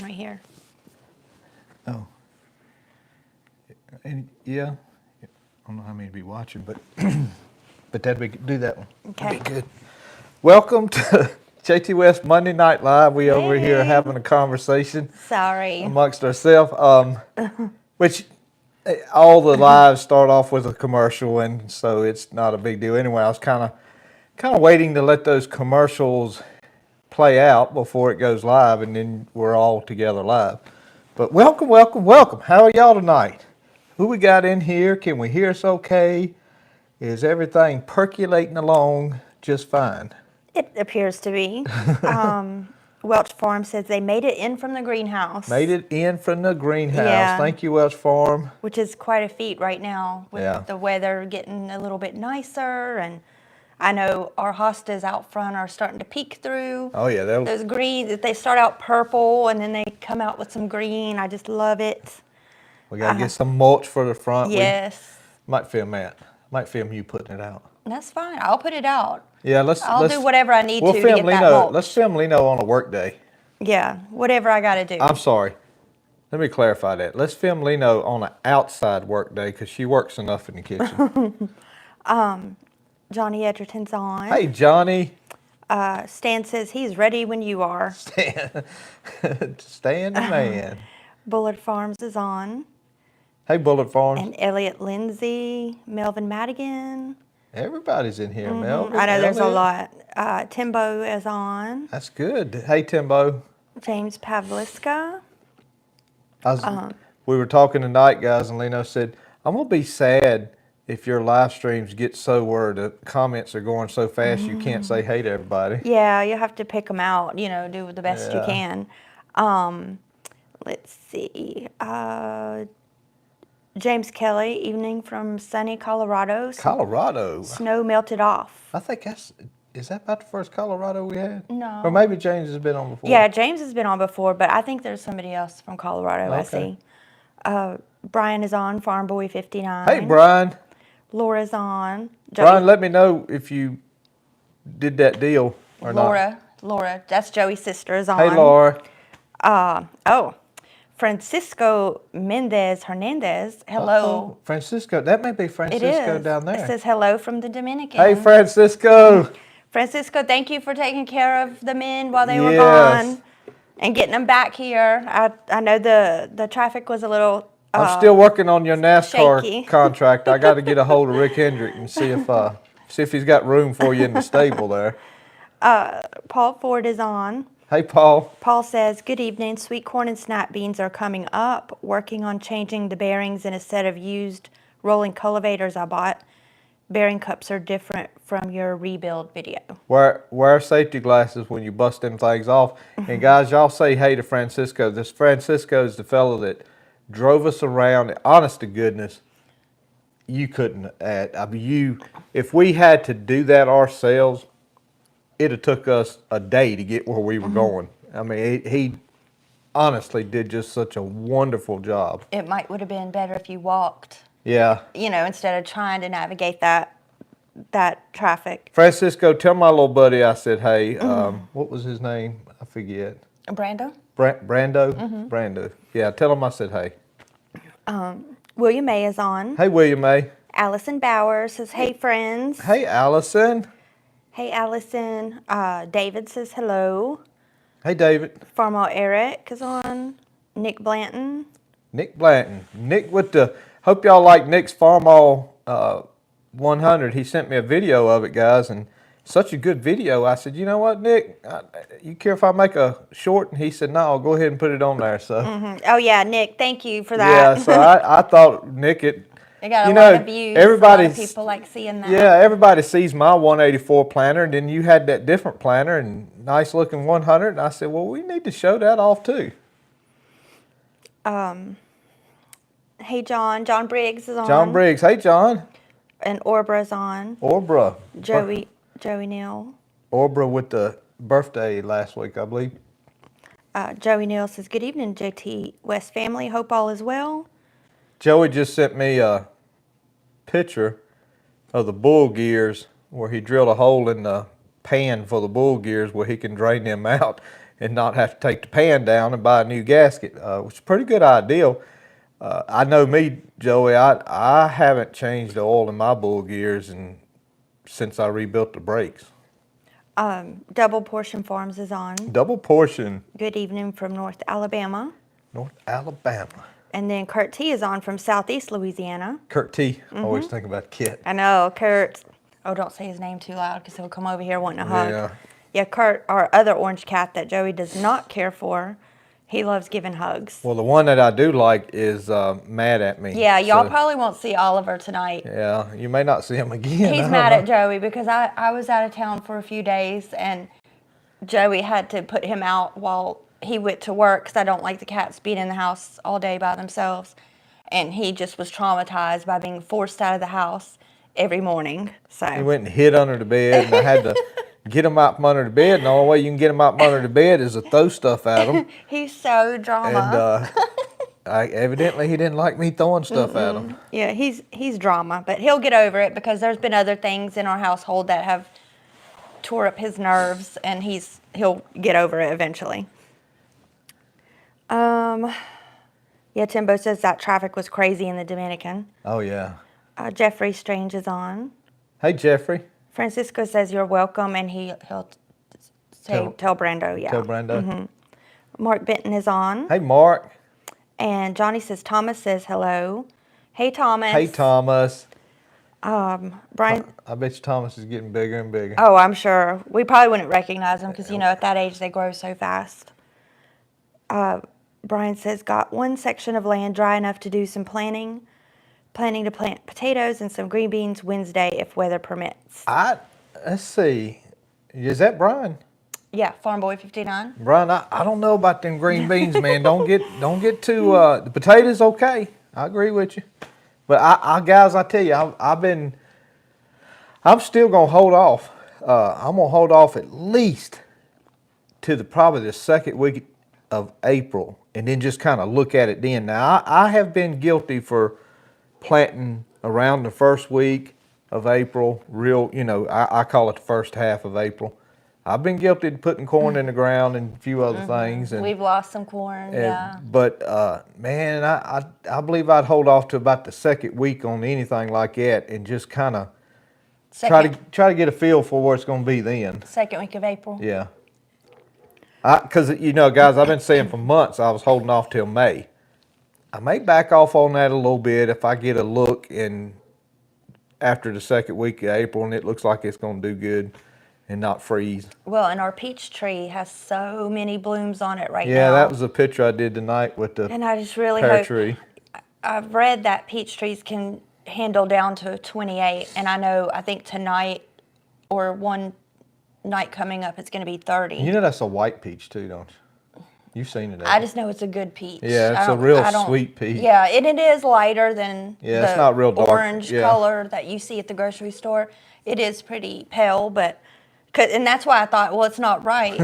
right here. Oh. And yeah, I don't know how many be watching, but that'd be do that one. Okay. That'd be good. Welcome to Jtwes Monday Night Live. We over here Hey. having a conversation Sorry. amongst ourselves. Which all the lives start off with a commercial, and so it's not a big deal. Anyway, I was kind of waiting to let those commercials play out before it goes live, and then we're all together live. But welcome, welcome, welcome. How are y'all tonight? Who we got in here? Can we hear us okay? Is everything percolating along just fine? It appears to be. Welch Farm says they made it in from the greenhouse. Made it in from the greenhouse. Yeah. Thank you, Welch Farm. Which is quite a feat right now with the weather getting a little bit nicer. And I know our hostas out front are starting to peek through. Oh, yeah. Those green, they start out purple and then they come out with some green. I just love it. We got to get some mulch for the front. Yes. We might film that. Might film you putting it out. That's fine. I'll put it out. Yeah, I'll do whatever I need to get film that Lino. mulch. Let's film Lino on a work day. Yeah, whatever I got to do. I'm sorry. Let me clarify that. Let's film Lino on an outside work day because she works enough in the kitchen. Johnny Edgerton's on. Hey, Johnny. Stan says he's ready when you are. Stan the man. Bullard Farms is on. Hey, Bullard Farms. And Elliot Lindsay, Melvin Madigan. Everybody's in here, Melvin. I know there's a Elliot. lot. Timbo is on. That's good. Hey, Timbo. James Pavliska. We were talking tonight, guys, and Lino said, I'm going to be sad if your live streams get so where the comments are going so fast you can't say hey to everybody. Yeah, you have to pick them out, do the best you can. Let's see. James Kelly, evening from sunny Colorado. Colorado? Snow melted off. I think is that about the first Colorado we had? No. Or maybe James has been on before. Yeah, James has been on before, but I think there's somebody else from Colorado I see. Brian is on, Farm Boy 59. Hey, Brian. Laura's on. Brian, let me know if you did that deal or not. Laura, that's Joey's sister is on. Hey, Laura. Francisco Mendez Hernandez, hello. Francisco, that may be Francisco down there. It says hello from the Dominican. Hey, Francisco. Francisco, thank you for taking care of the men while they were gone and getting them back here. I know the traffic was a little I'm still working on your NASCAR shaky. contract. I got to get a hold of Rick Hendrick and see if he's got room for you in the stable there. Paul Ford is on. Hey, Paul. Paul says, good evening. Sweet corn and snap beans are coming up. Working on changing the bearings in a set of used rolling cultivators I bought. Bearing cups are different from your rebuild video. Wear safety glasses when you bust them things off. And guys, y'all say hey to Francisco. This Francisco is the fellow that drove us around. Honest to goodness, you couldn't if we had to do that ourselves, it'd have took us a day to get where we were going. I mean, he honestly did just such a wonderful job. It would have been better if you walked. Yeah. Instead of trying to navigate that traffic. Francisco, tell my little buddy I said hey. What was his name? I forget. Brando? Brando? Brando. Yeah, tell him I said hey. William May is on. Hey, William May. Allison Bauer says, hey, friends. Hey, Allison. Hey, Allison. David says hello. Hey, David. Farmall Eric is on. Nick Blanton. Nick Blanton. Nick with hope y'all like Nick's Farmall 100. He sent me a video of it, guys, and such a good video. I said, you know what, Nick, you care if I make a short? And he said, no, I'll go ahead and put it on there. So. Oh, yeah, Nick, thank you for that. Yeah, so I thought, Nick, it got a lot of views. A lot of people like seeing that. Yeah, everybody sees my 184 planter, and then you had that different planter and nice looking 100. And I said, well, we need to show that off too. Hey, John. John Briggs is on. John Briggs. Hey, John. And Orbra's on. Orbra. Joey Neal. Orbra with the birthday last week, I believe. Joey Neal says, good evening, Jtwes family. Hope all is well. Joey just sent me a picture of the bull gears where he drilled a hole in the pan for the bull gears where he can drain them out. and not have to take the pan down and buy a new gasket, which is a pretty good idea. I know me, Joey, I haven't changed the oil in my bull gears since I rebuilt the brakes. Double Portion Farms is on. Double Portion. Good evening from North Alabama. North Alabama. And then Kurt T is on from Southeast Louisiana. Kurt T. Always think about Kit. I know, Kurt. Oh, don't say his name too loud because he'll come over here wanting a hug. Yeah. Yeah, Kurt, our other orange cat that Joey does not care for, he loves giving hugs. Well, the one that I do like is mad at me. Yeah, y'all probably won't see Oliver tonight. Yeah, you may not see him again. He's mad at Joey because I was out of town for a few days and Joey had to put him out while he went to work because I don't like the cats being in the house all day by themselves. And he just was traumatized by being forced out of the house every morning. So He went and hid under the bed, and I had to get him out from under the bed. And the only way you can get him out from under the bed is to throw stuff at him. He's so drama. And evidently he didn't like me throwing stuff at him. Yeah, he's drama, but he'll get over it because there's been other things in our household that have tore up his nerves, and he'll get over it eventually. Yeah, Timbo says that traffic was crazy in the Dominican. Oh, yeah. Jeffrey Strange is on. Hey, Jeffrey. Francisco says you're welcome, and he'll tell Brando, yeah. Tell Brando. Mark Benton is on. Hey, Mark. And Johnny says, Thomas says hello. Hey, Thomas. Hey, Thomas. Brian. I bet you Thomas is getting bigger and bigger. Oh, I'm sure. We probably wouldn't recognize him because, at that age, they grow so fast. Brian says, got one section of land dry enough to do some planning. Planning to plant potatoes and some green beans Wednesday if weather permits. Let's see. Is that Brian? Yeah, Farm Boy 59. Brian, I don't know about them green beans, man. Don't get too. The potatoes, okay. I agree with you, but guys, I tell you, I'm still gonna hold off. I'm gonna hold off at least to probably the second week of April, and then just kind of look at it then. Now, I have been guilty for planting around the first week of April. I call it the first half of April. I've been guilty of putting corn in the ground and a few other things. And, we've lost some corn, yeah. But, man, I believe I'd hold off to about the second week on anything like that and just kind of try to get a feel for where it's going to be then. Second week of April? Yeah. Because, guys, I've been saying for months I was holding off till May. I may back off on that a little bit if I get a look after the second week of April and it looks like it's going to do good and not freeze. Well, and our peach tree has so many blooms on it right now. Yeah, that was a picture I did tonight with the and I just really pear hope, tree. I've read that peach trees can handle down to 28, and I think tonight or one night coming up it's going to be 30. That's a white peach too, don't you? You've seen it. I just know it's a good peach. Yeah, it's a real sweet peach. Yeah, and it is lighter than it's not real dark. Orange color that you see at the grocery store. It is pretty pale, and that's why I thought, well, it's not ripe.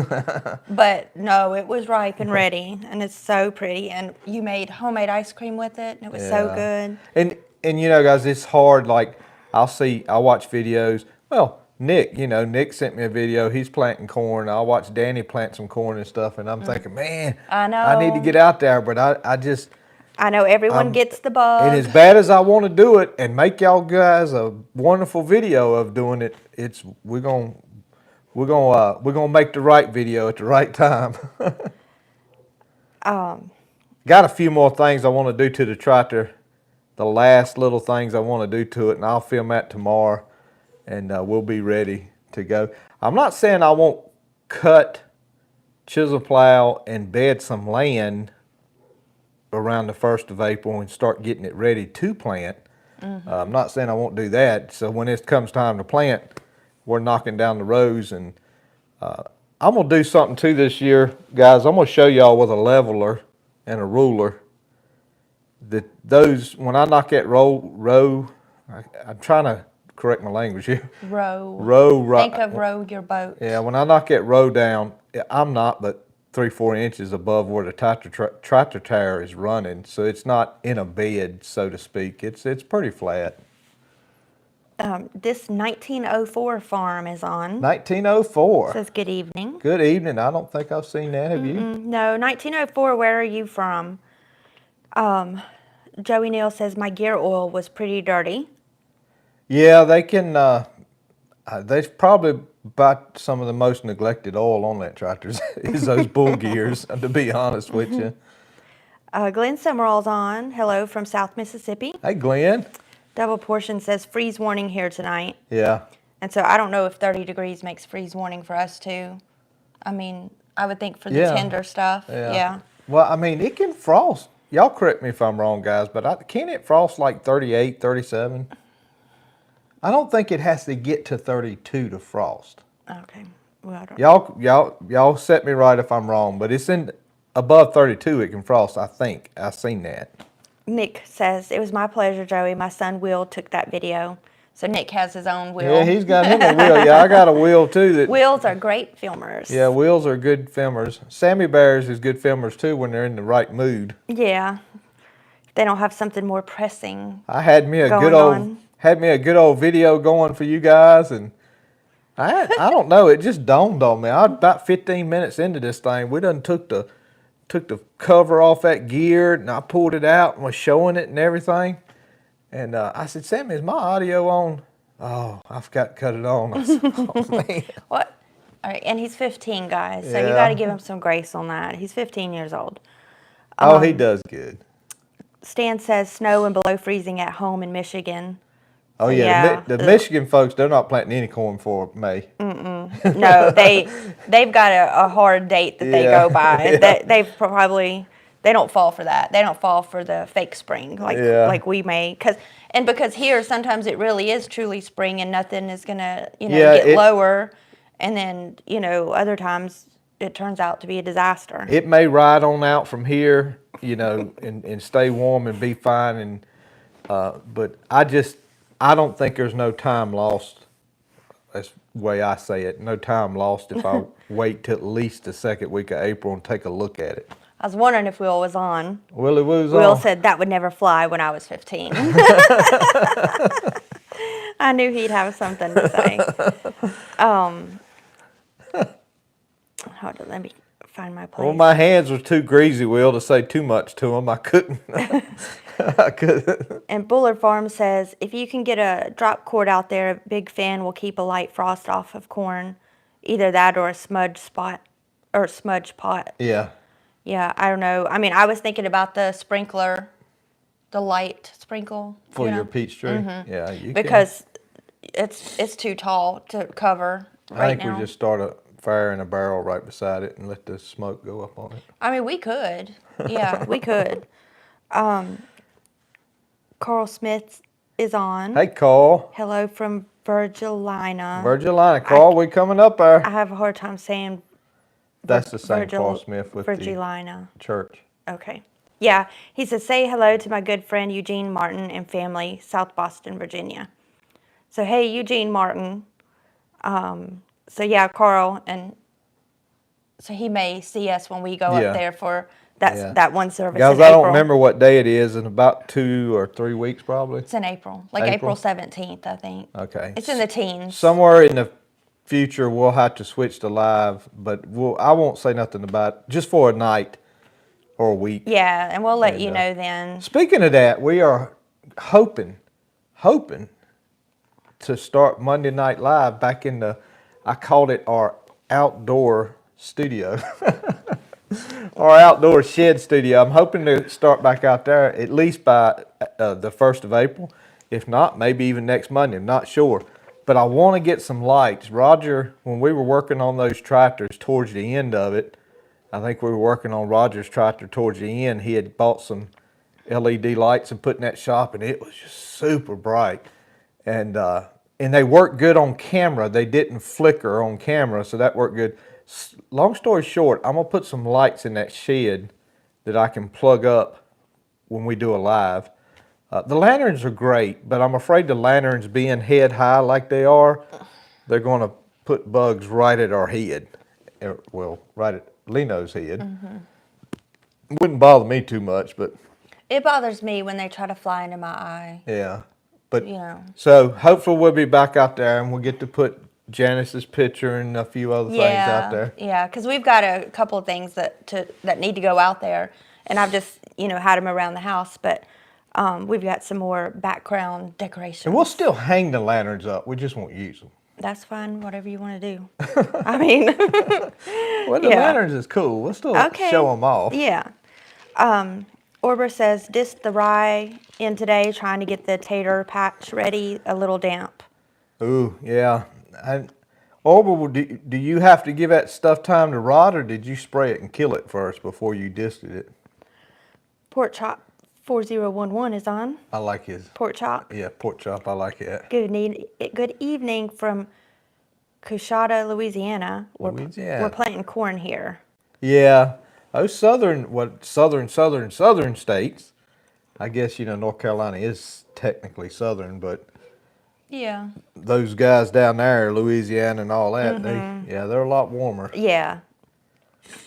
But no, it was ripe and ready, and it's so pretty. And you made homemade ice cream with it, and it was so good. And guys, it's hard. Like I'll watch videos. Well, Nick sent me a video. He's planting corn. I'll watch Danny plant some corn and stuff, and I'm thinking, man, I know I need to get out there, but I know everyone gets the bug. And as bad as I want to do it and make y'all guys a wonderful video of doing it, we're gonna make the right video at the right time. Got a few more things I want to do to the tractor. The last little things I want to do to it, and I'll film that tomorrow. And we'll be ready to go. I'm not saying I won't cut, chisel plow, and bed some land around the 1st of April and start getting it ready to plant. I'm not saying I won't do that. So when it comes time to plant, we're knocking down the rows. And I'm going to do something too this year. Guys, I'm going to show y'all with a leveler and a ruler when I knock that row, I'm trying to correct my language here. Row. Think of row your boat. Yeah, when I knock that row down, I'm not but 3-4 inches above where the tractor tire is running, so it's not in a bed, so to speak. It's pretty flat. This 1904 farm is on. 1904. Says good evening. Good evening. I don't think I've seen that. Have you? No, 1904, where are you from? Joey Neal says, my gear oil was pretty dirty. Yeah, they can. They probably about some of the most neglected oil on that tractor is those bull gears, to be honest with you. Glenn Summerall's on. Hello from South Mississippi. Hey, Glenn. Double Portion says, freeze warning here tonight. Yeah. And so I don't know if 30 degrees makes freeze warning for us too. I mean, I would think for the Yeah. tender stuff. Yeah. Well, I mean, it can frost. Y'all correct me if I'm wrong, guys, but can't it frost like 38, 37? I don't think it has to get to 32 to frost. Okay. Well, I don't know. Y'all set me right if I'm wrong, but it's in above 32 it can frost, I think. I've seen that. Nick says, it was my pleasure, Joey. My son Will took that video. So Nick has his own wheel. Yeah, he's got him a wheel. Yeah, I got a wheel too. Wheels are great filmers. Yeah, wheels are good filmers. Sammy Bears is good filmers too when they're in the right mood. Yeah. They don't have something more pressing. I had me a going good old video going for you guys, and I don't know, it just dawned on me. I was about 15 minutes into this thing. We done took the cover off that gear, and I pulled it out and was showing it and everything. And I said, Sammy, is my audio on? Oh, I forgot to cut it on. I said, oh, man. What? All right, and he's 15, guys, so Yeah. you got to give him some grace on that. He's 15 years old. Oh, he does good. Stan says snow and below freezing at home in Michigan. Oh, So, yeah. The Michigan folks, they're not planting any corn for May. No, they've got a hard date that they Yeah. go by. Yeah. They don't fall for that. They don't fall for the fake spring like we may. Because here sometimes it really is truly spring and nothing is gonna get lower, and then other times it turns out to be a disaster. It may ride on out from here, and stay warm and be fine. And but I don't think there's no time lost. That's the way I say it. No time lost if I wait till at least the second week of April and take a look at it. I was wondering if Will was on. Willie Woo's Will on. said that would never fly when I was 15. I knew he'd have something to say. Hold on, let me find my place. Well, my hands were too greasy, Will, to say too much to him. I couldn't. I couldn't. And Bullard Farm says, if you can get a drop cord out there, a big fan will keep a light frost off of corn. Either that or a smudge pot. Yeah. Yeah, I don't know. I mean, I was thinking about the sprinkler, the light sprinkle. For your peach tree? Yeah, you Because it's too tall to cover can. right I think now. we just start a fire in a barrel right beside it and let the smoke go up on it. I mean, we could. Yeah, we could. Carl Smith is on. Hey, Carl. Hello from Virgilina. Virgilina. Carl, we coming up there. I have a hard time saying That's the same Carl Smith with Virgilina. the church. Okay. Yeah, he says, say hello to my good friend Eugene Martin and family, South Boston, Virginia. So, hey, Eugene Martin. So, yeah, Carl, and so he may see us when we go up there for that one service Guys, in I April. don't remember what day it is, in about 2 or 3 weeks probably. It's in April, like April 17th, I think. Okay. It's in the teens. Somewhere in the future, we'll have to switch to live, but I won't say nothing about it, just for a night or a week. Yeah, and we'll let you know then. Speaking of that, we are hoping to start Monday Night Live back in I called it our outdoor studio. Our outdoor shed studio. I'm hoping to start back out there at least by the 1st of April. If not, maybe even next Monday. I'm not sure. But I want to get some lights. Roger, when we were working on those tractors towards the end of it, I think we were working on Roger's tractor towards the end. He had bought some LED lights and put in that shop, and it was just super bright. And they worked good on camera. They didn't flicker on camera, so that worked good. Long story short, I'm going to put some lights in that shed that I can plug up when we do a live. The lanterns are great, but I'm afraid the lanterns being head high like they are, they're going to put bugs right at our head. Well, right at Leno's head. Wouldn't bother me too much, but... It bothers me when they try to fly into my eye. Yeah. But you know. so hopefully we'll be back out there and we'll get to put Janice's picture and a few other things out there. Yeah, because we've got a couple of things that need to go out there, and I've just had them around the house, but we've got some more background decorations. And we'll still hang the lanterns up. We just won't use them. That's fine, whatever you want to do. I mean, Well, the lanterns is cool. We'll still show them off. Yeah. Orber says, disked the rye in today, trying to get the tater patch ready, a little damp. Ooh, yeah. Orber, do you have to give that stuff time to rot, or did you spray it and kill it first before you disked it? Pork Chop 4011 is on. I like his. Pork Chop. Yeah, Pork Chop. I like it. Good evening from Coushatta, Louisiana. We're planting corn here. Yeah. Those southern states. I guess, North Carolina is technically southern, but yeah, those guys down there, Louisiana and all that, they're a lot warmer. Yeah.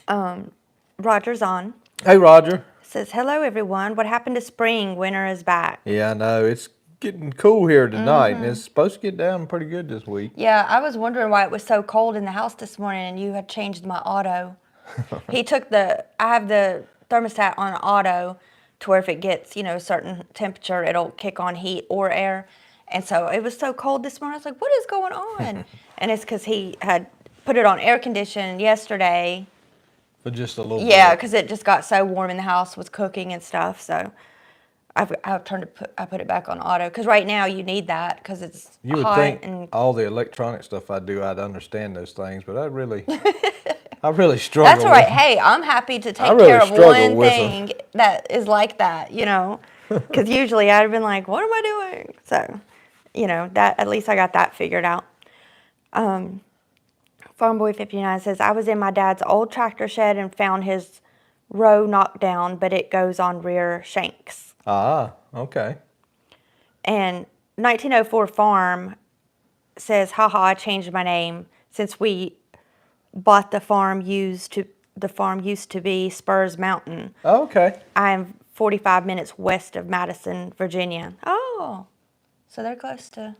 Roger's on. Hey, Roger. Says, hello, everyone. What happened to spring? Winter is back. Yeah, I know. It's getting cool here tonight, and it's supposed to get down pretty good this week. Yeah, I was wondering why it was so cold in the house this morning, and you had changed my auto. I have the thermostat on auto to where if it gets, a certain temperature, it'll kick on heat or air. And so it was so cold this morning. I was like, what is going on? And it's because he had put it on air condition yesterday. For just a little bit. Yeah, because it just got so warm in the house with cooking and stuff. So I put it back on auto because right now you need that because it's you would hot think and all the electronic stuff I do, I'd understand those things, but I really struggle. That's all right. Hey, I'm happy to take care of one thing that is like that, because usually I'd have been like, what am I doing? So, that at least I got that figured out. Farmboy59 says, I was in my dad's old tractor shed and found his row knocked down, but it goes on rear shanks. Ah, okay. And 1904 Farm says, haha, I changed my name since we bought the farm used to be Spurs Mountain. Oh, okay. I'm 45 minutes west of Madison, Virginia. Oh, so they're close to.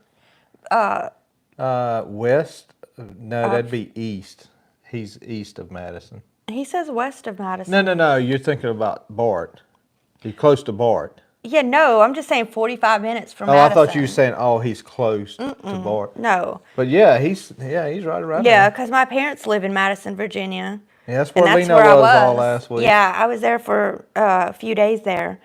West? No, that'd be east. He's east of Madison. He says west of Madison. No. You're thinking about Bart. He's close to Bart. Yeah, no, I'm just saying 45 minutes from Madison. Madison. I thought you were saying, he's close to Bart. No. But yeah, he's right around there. Yeah, because my parents live in Madison, Virginia. Yeah, that's where Lena was all last week. Yeah, I was there for a few days there.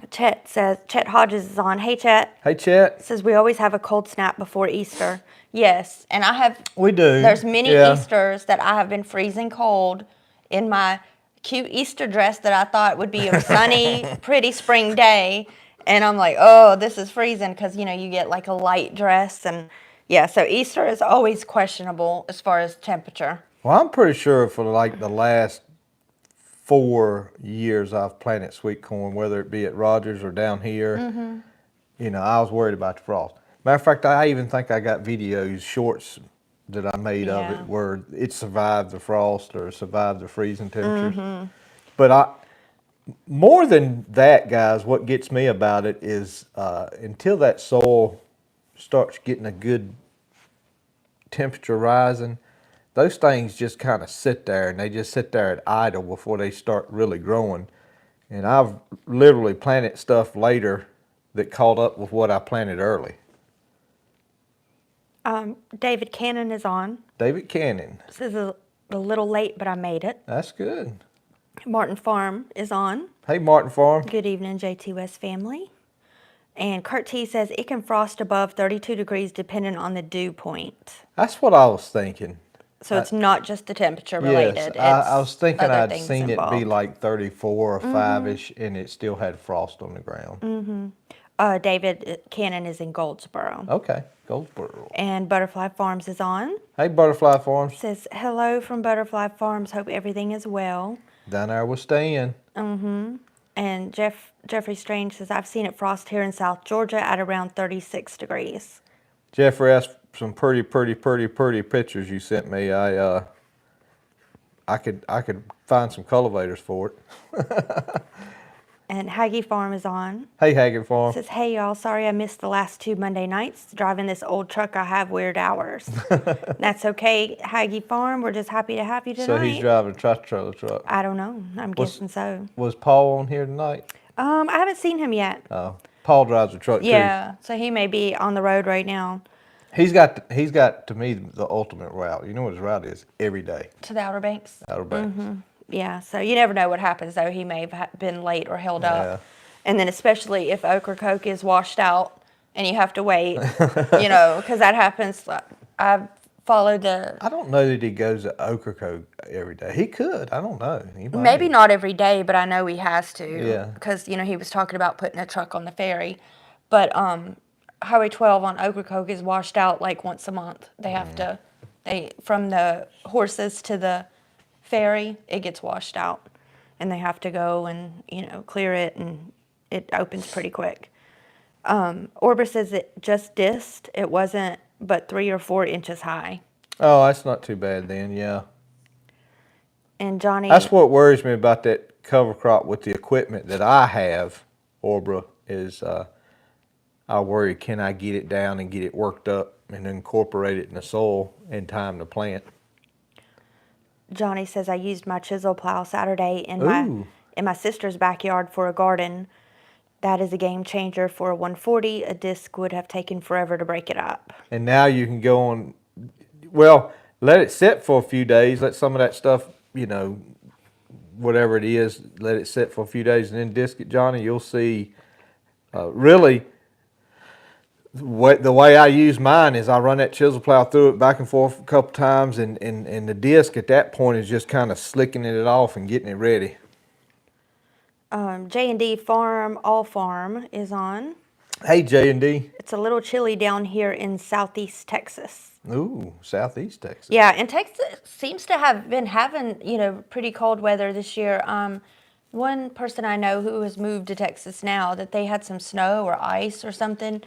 Chet Hodges is on. Hey, Chet. Hey, Chet. Says we always have a cold snap before Easter. Yes, and I have. We do. There's many Easters that I have been freezing cold in my cute Easter dress that I thought would be a sunny, pretty spring day, and I'm like, oh, this is freezing because you get like a light dress and yeah. So Easter is always questionable as far as temperature. Well, I'm pretty sure for like the last 4 years I've planted sweet corn, whether it be at Rogers or down here, I was worried about the frost. Matter of fact, I even think I got videos, shorts that I made of it where it survived the frost or survived the freezing temperatures. But more than that, guys, what gets me about it is until that soil starts getting a good temperature rising, those things just kind of sit there and they just sit there at idle before they start really growing. And I've literally planted stuff later that caught up with what I planted early. David Cannon is on. David Cannon. This is a little late, but I made it. That's good. Martin Farm is on. Hey, Martin Farm. Good evening, Jtwes family. And Kurt T says it can frost above 32 degrees depending on the dew point. That's what I was thinking. So it's not just the temperature related. Yes, I was thinking I'd seen involved. It be like 34 or 5-ish, and it still had frost on the ground. David Cannon is in Goldsboro. Okay, Goldsboro. And Butterfly Farms is on. Hey, Butterfly Farms. Says, hello from Butterfly Farms. Hope everything is well. Down there with Stan. And Jeffrey Strange says, I've seen it frost here in South Georgia at around 36 degrees. Jeffrey, that's some pretty pictures you sent me. I could find some cultivators for it. And Haggy Farm is on. Hey, Haggard Farm. Says, hey y'all, sorry I missed the last 2 Monday nights. Driving this old truck, I have weird hours. That's okay, Haggy Farm. We're just happy to have you tonight. So he's driving a tractor truck. I don't know. I'm guessing so. Was Paul on here tonight? I haven't seen him yet. Oh, Paul drives a truck too. Yeah, so he may be on the road right now. He's got to me the ultimate route. You know what his route is every day. To the Outer Banks. Outer Banks. Yeah, so you never know what happens, though. He may have been late or held Yeah. up. And then especially if Ocracoke is washed out and you have to wait, because that happens. I've followed the... I don't know that he goes to Ocracoke every day. He could. I don't know. He might. Maybe not every day, but I know he has to. Yeah. Because, he was talking about putting a truck on the ferry. But Highway 12 on Ocracoke is washed out like once a month. They have to... From the horses to the ferry, it gets washed out. And they have to go and, clear it, and it opens pretty quick. Orber says it just dissed. It wasn't but 3 or 4 inches high. Oh, that's not too bad then, yeah. And Johnny... That's what worries me about that cover crop with the equipment that I have, Orbra, is I worry, can I get it down and get it worked up and incorporate it in the soil in time to plant? Johnny says I used my chisel plow Saturday in Ooh. my sister's backyard for a garden. That is a game changer for a 140. A disc would have taken forever to break it up. And now you can go on, well, let it sit for a few days, let some of that stuff, whatever it is, let it sit for a few days and then disc it, Johnny. You'll see, really, the way I use mine is I run that chisel plow through it back and forth a couple times, and the disc at that point is just kind of slicking it off and getting it ready. J&D Farm, All Farm is on. Hey, J&D. It's a little chilly down here in southeast Texas. Ooh, southeast Texas. Yeah, and Texas seems to have been having, pretty cold weather this year. One person I know who has moved to Texas now, that they had some snow or ice or something.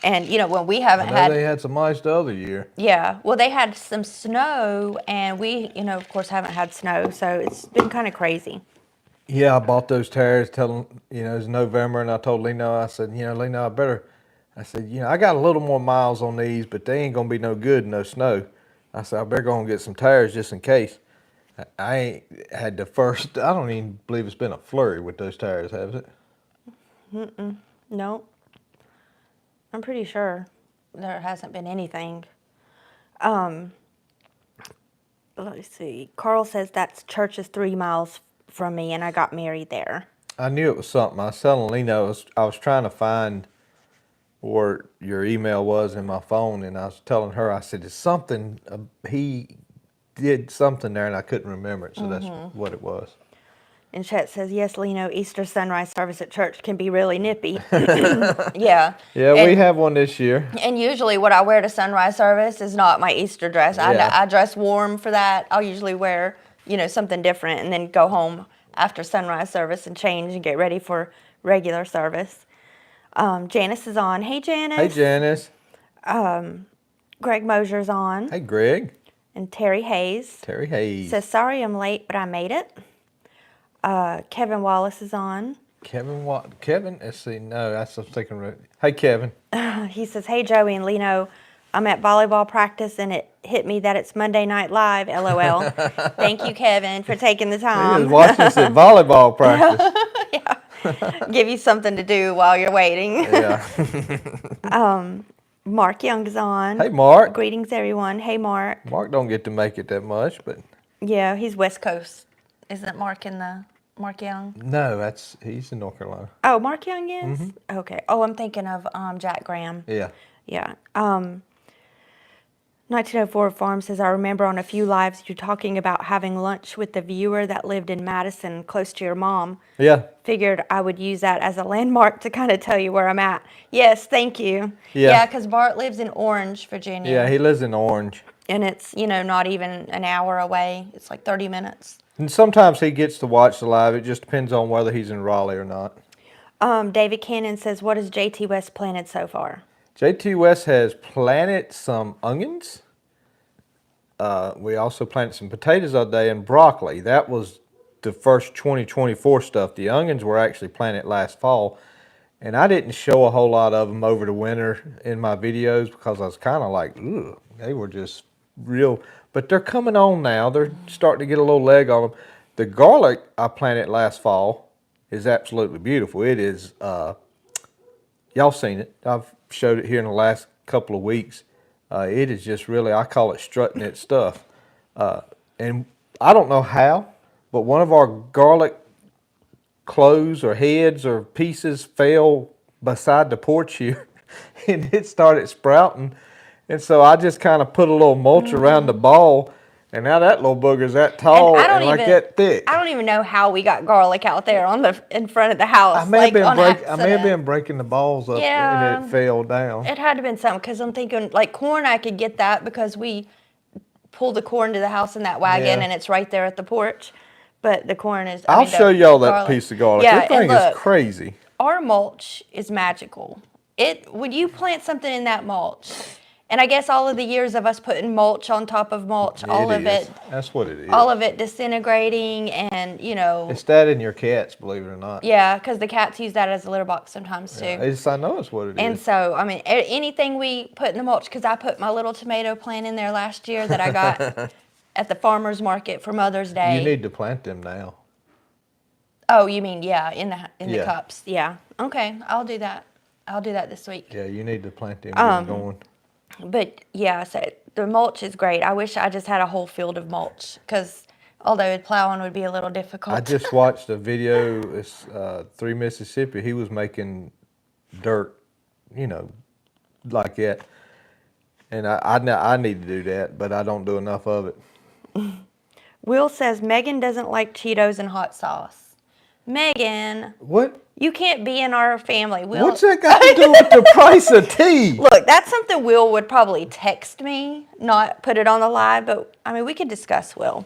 And, when we haven't had... They had some ice the other year. Yeah, well, they had some snow, and we, of course, haven't had snow, so it's been kind of crazy. Yeah, I bought those tires telling, it was November, and I told Leno, I said, Leno, I said, I got a little more miles on these, but they ain't going to be no good in no snow. I said, I better go and get some tires just in case. I ain't had I don't even believe it's been a flurry with those tires, has it? No. I'm pretty sure there hasn't been anything. Let's see. Carl says that church is 3 miles from me, and I got married there. I knew it was something. I was telling Leno, I was trying to find where your email was in my phone, and I was telling her, I said, it's something, he did something there, and I couldn't remember it, so that's what it was. And Chet says, yes, Leno, Easter sunrise service at church can be really nippy. Yeah. Yeah, we have one this year. And usually what I wear to sunrise service is not my Easter dress. Yeah. I dress warm for that. I'll usually wear, something different, and then go home after sunrise service and change and get ready for regular service. Janice is on. Hey, Janice. Hey, Janice. Greg Mosier's on. Hey, Greg. And Terry Hayes. Terry Hayes. Says, sorry I'm late, but I made it. Kevin Wallace is on. Kevin, let's see, no, that's I'm thinking. Hey, Kevin. He says, hey, Joey and Leno, I'm at volleyball practice, and it hit me that it's Monday Night Live, LOL. Thank you, Kevin, for taking the time. He was watching us at volleyball practice. Yeah. Give you something to do while you're waiting. Yeah. Mark Young is on. Hey, Mark. Greetings, everyone. Hey, Mark. Mark don't get to make it that much, but. Yeah, he's West Coast. Isn't Mark Young? No, he's in North Carolina. Oh, Mark Young is? Okay. Oh, I'm thinking of Jack Graham. Yeah. Yeah. 1904 Farm says, I remember on a few lives you talking about having lunch with the viewer that lived in Madison, close to your mom. Yeah. Figured I would use that as a landmark to kind of tell you where I'm at. Yes, thank you. Yeah. Because Bart lives in Orange, Virginia. Yeah, he lives in Orange. And it's, not even an hour away. It's like 30 minutes. And sometimes he gets to watch the live. It just depends on whether he's in Raleigh or not. David Cannon says, what has Jtwes planted so far? Jtwes has planted some onions. We also planted some potatoes the other day and broccoli. That was the first 2024 stuff. The onions were actually planted last fall, and I didn't show a whole lot of them over the winter in my videos because I was kind of like, ugh, they were just real. But they're coming on now. They're starting to get a little leg on them. The garlic I planted last fall is absolutely beautiful. It is, y'all seen it. I've showed it here in the last couple of weeks. It is just really, I call it strutting its stuff. And I don't know how, but one of our garlic cloves or heads or pieces fell beside the porch here and it started sprouting. And so I just kind of put a little mulch around the ball, and now that little booger's that tall and like that thick. I don't even know how we got garlic out there in front of the house. I may have been breaking the balls up and it fell down. It had to have been something, because I'm thinking, like, corn, I could get that because we pull the corn to the house in that wagon and it's right there at the porch. But the corn is, I'll show y'all that piece of garlic. Yeah, that thing is crazy. Our mulch is magical. When you plant something in that mulch, and I guess all of the years of us putting mulch on top of mulch, all of it. That's what it is. All of it disintegrating, and It's that in your cats, believe it or not. Yeah, because the cats use that as a litter box sometimes too. I know it's what it is. And so, I mean, anything we put in the mulch, because I put my little tomato plant in there last year that I got at the farmer's market for Mother's Day. You need to plant them now. Oh, you mean, in the cups. Yeah. Okay, I'll do that. I'll do that this week. Yeah, you need to plant them and get going. But yeah, so the mulch is great. I wish I just had a whole field of mulch, because although plowing would be a little difficult. I just watched a video, it's 3 Mississippi. He was making dirt, like that. And I need to do that, but I don't do enough of it. Will says Megan doesn't like Cheetos and hot sauce. Megan. What? You can't be in our family, Will. What's that got to do with the price of tea? Look, that's something Will would probably text me, not put it on the live, but I mean, we could discuss Will.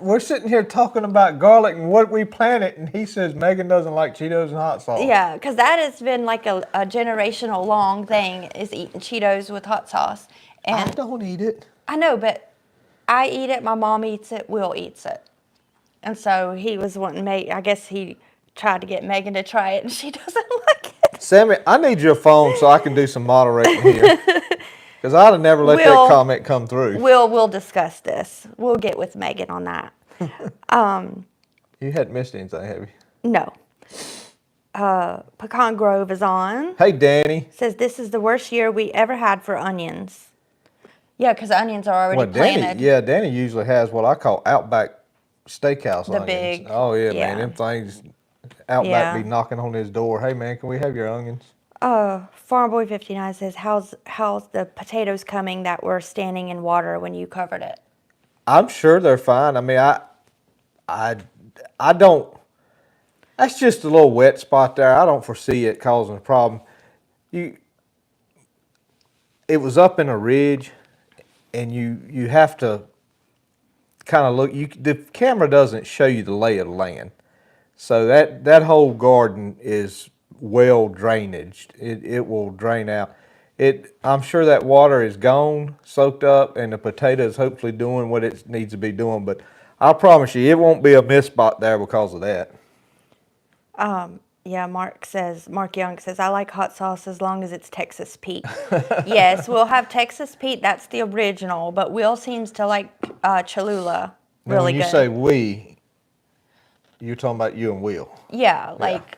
We're sitting here talking about garlic and what we planted, and he says Megan doesn't like Cheetos and hot sauce. Yeah, because that has been like a generational long thing, is eating Cheetos with hot sauce. And I don't eat it. I know, but I eat it, my mom eats it, Will eats it. And so he was wanting me, I guess he tried to get Megan to try it, and she doesn't like it. Sammy, I need your phone so I can do some moderating here. Because I'd have never let that comment come through. We'll discuss this. We'll get with Megan on that. You hadn't missed anything, have you? No. Pecan Grove is on. Hey, Danny. Says this is the worst year we ever had for onions. Yeah, because onions are already planted. Danny usually has what I call Outback Steakhouse onions. Big. Oh, yeah, man. Them things, Outback be knocking on his door. Hey, man, can we have your onions? Farm Boy 59 says, how's the potatoes coming that were standing in water when you covered it? I'm sure they're fine. I mean, I don't, that's just a little wet spot there. I don't foresee it causing a problem. It was up in a ridge, and you have to kind of look, the camera doesn't show you the lay of the land. So that whole garden is well drainaged. It will drain out. I'm sure that water is gone, soaked up, and the potatoes hopefully doing what it needs to be doing. But I promise you, it won't be a miss spot there because of that. Yeah, Mark Young says, I like hot sauce as long as it's Texas Pete. Yes, we'll have Texas Pete. That's the original. But Will seems to like Cholula really good. When you say we, you're talking about you and Will. Yeah, like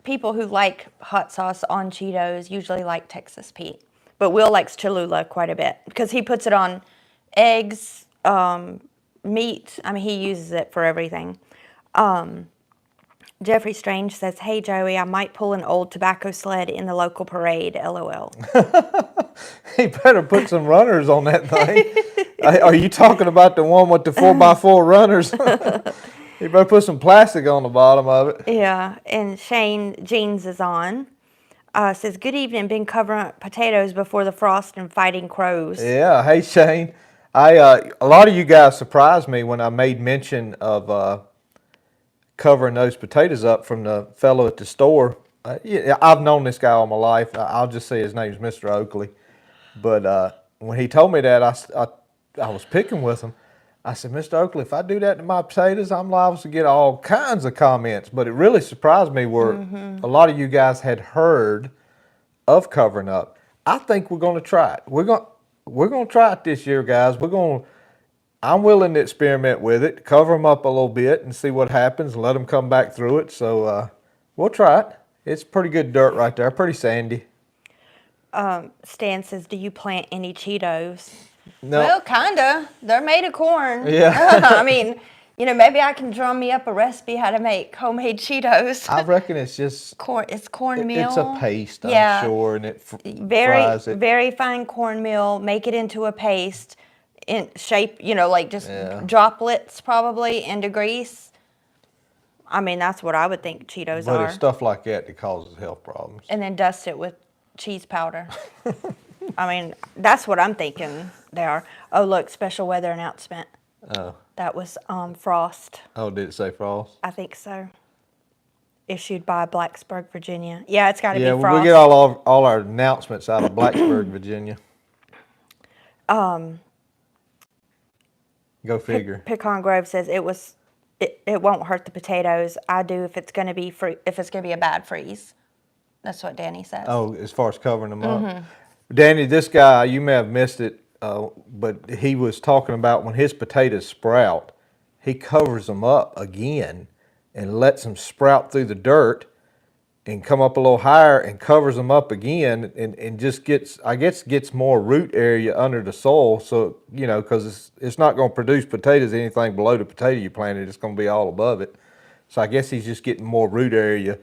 people who like hot sauce on Cheetos usually like Texas Pete. But Will likes Cholula quite a bit because he puts it on eggs, meat. I mean, he uses it for everything. Jeffrey Strange says, hey, Joey, I might pull an old tobacco sled in the local parade, LOL. He better put some runners on that thing. Are you talking about the one with the 4x4 runners? You better put some plastic on the bottom of it. Yeah, and Shane Jeans is on. Says, good evening, been covering up potatoes before the frost and fighting crows. Yeah, hey, Shane. A lot of you guys surprised me when I made mention of covering those potatoes up from the fellow at the store. I've known this guy all my life. I'll just say his name's Mr. Oakley. But when he told me that, I was picking with him. I said, Mr. Oakley, if I do that to my potatoes, I'm liable to get all kinds of comments. But it really surprised me where a lot of you guys had heard of covering up. I think we're going to try it. We're going to try it this year, guys. I'm willing to experiment with it, cover them up a little bit and see what happens and let them come back through it. So we'll try it. It's pretty good dirt right there, pretty sandy. Stan says, do you plant any Cheetos? No. Well, kinda. They're made of corn. Yeah. I mean, maybe I can drum me up a recipe how to make homemade Cheetos. I reckon it's just Corn. It's cornmeal. It's a paste, Yeah. I'm sure, and it Very, fries it. very fine cornmeal. Make it into a paste in shape, like just Yeah. droplets probably into grease. I mean, that's what I would think Cheetos But are. it's stuff like that causes health problems. And then dust it with cheese powder. I mean, that's what I'm thinking they are. Oh, look, special weather announcement. Oh. That was frost. Oh, did it say frost? I think so. Issued by Blacksburg, Virginia. Yeah, it's got to Yeah, be frost. we get all our announcements out of Blacksburg, Virginia. Go figure. Pecan Grove says it won't hurt the potatoes. I do if it's going to be a bad freeze. That's what Danny says. Oh, as far as covering them up. Danny, this guy, you may have missed it, but he was talking about when his potatoes sprout, he covers them up again and lets them sprout through the dirt and come up a little higher and covers them up again and just gets more root area under the soil. So, because it's not going to produce potatoes, anything below the potato you planted, it's going to be all above it. So I guess he's just getting more root area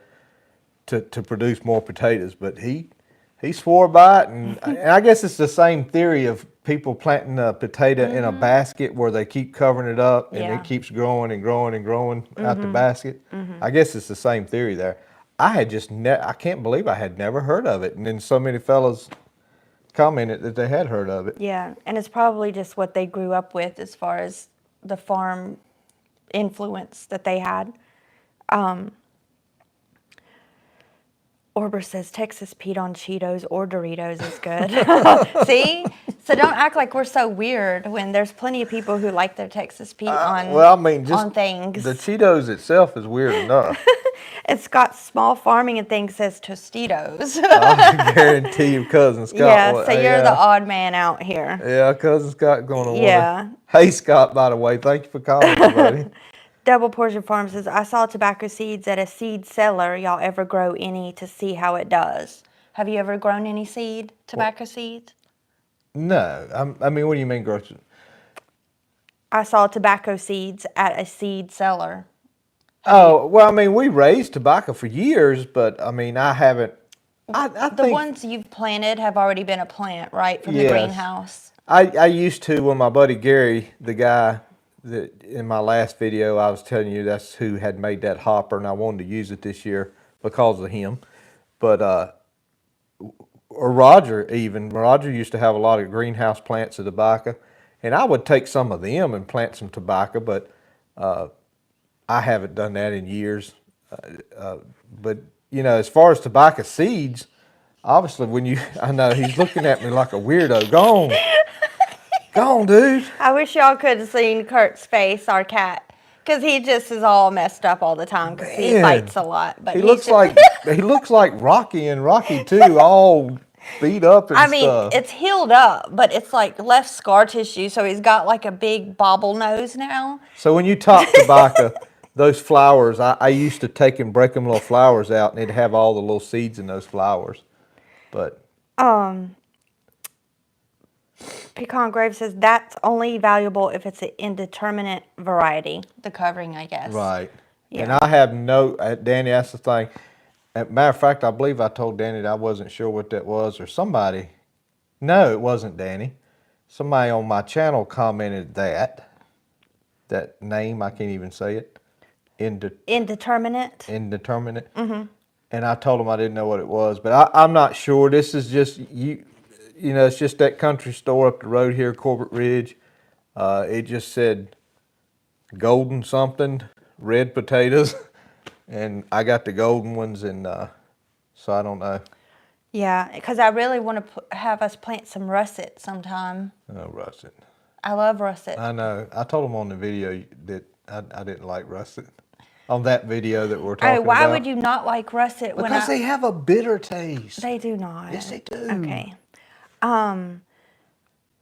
to produce more potatoes. But he swore by it, and I guess it's the same theory of people planting a potato in a basket where they keep covering it up and Yeah. it keeps growing and growing and growing out the basket. I guess it's the same theory there. I had just I can't believe I had never heard of it, and then so many fellas commented that they had heard of it. Yeah, and it's probably just what they grew up with as far as the farm influence that they had. Orber says Texas Pete on Cheetos or Doritos is good. See? So don't act like we're so weird when there's plenty of people who like their Texas Pete on things. The Cheetos itself is weird enough. It's got small farming and things says Tostitos. I guarantee you Cousin Scott. Yeah, so you're the odd man out here. Yeah, Cousin Scott going to want Yeah. Hey, Scott, by the way, thank you for calling, buddy. Double Portion Farm says, I saw tobacco seeds at a seed seller. Y'all ever grow any to see how it does? Have you ever grown any tobacco seeds? No, I mean, what do you mean grocery? I saw tobacco seeds at a seed seller. Oh, well, I mean, we raised tobacco for years, but I mean, I haven't. I The think ones you've planted have already been a plant, right, from the Yes. greenhouse? I used to when my buddy Gary, the guy that in my last video I was telling you that's who had made that hopper, and I wanted to use it this year because of him. But or Roger used to have a lot of greenhouse plants of tobacco, and I would take some of them and plant some tobacco, but I haven't done that in years. But as far as tobacco seeds, obviously I know he's looking at me like a weirdo. Go on, dude. I wish y'all could have seen Kurt's face, our cat, because he just is all messed up all the time because he Man. fights a lot. But He looks like Rocky and Rocky too, all beat up and I mean, stuff. it's healed up, but it's like left scar tissue, so he's got like a big bobble nose now. So when you top tobacco, those flowers, I used to take and break them little flowers out, and it'd have all the little seeds in those flowers. But Pecan Grave says that's only valuable if it's an indeterminate variety. The covering, I guess. right. Yeah. And I have Danny, that's the thing. As a matter of fact, I believe I told Danny that I wasn't sure what that was, or somebody. No, it wasn't Danny. Somebody on my channel commented that name, I can't even say it. Indeterminate. Indeterminate. Mm-hmm. And I told him I didn't know what it was, but I'm not sure. This is just it's just that country store up the road here, Corbett Ridge. It just said golden something, red potatoes, and I got the golden ones, and so I don't know. Yeah, because I really want to have us plant some russet sometime. Oh, russet. I love russet. I know. I told him on the video that I didn't like russet. On that video that we're talking Oh, why about. would you not like russet when Because they have a bitter taste. They do not. Yes, they do. Okay.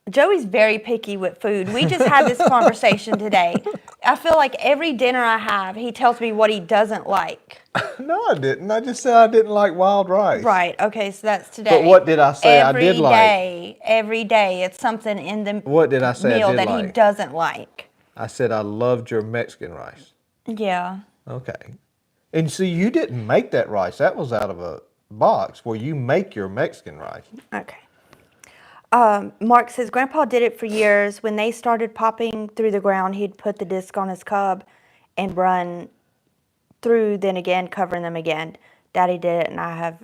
Joey's very picky with food. We just had this conversation today. I feel like every dinner I have, he tells me what he doesn't like. No, I didn't. I just said I didn't like wild rice. Right. Okay, so that's today. But what did I say I did like? Every day, it's something in the What did I say meal I did that like? he doesn't like. I said I loved your Mexican rice. Yeah. Okay. And see, you didn't make that rice. That was out of a box where you make your Mexican rice. Okay. Mark says, Grandpa did it for years. When they started popping through the ground, he'd put the disc on his cub and run through, then again, covering them again. Daddy did it, and I have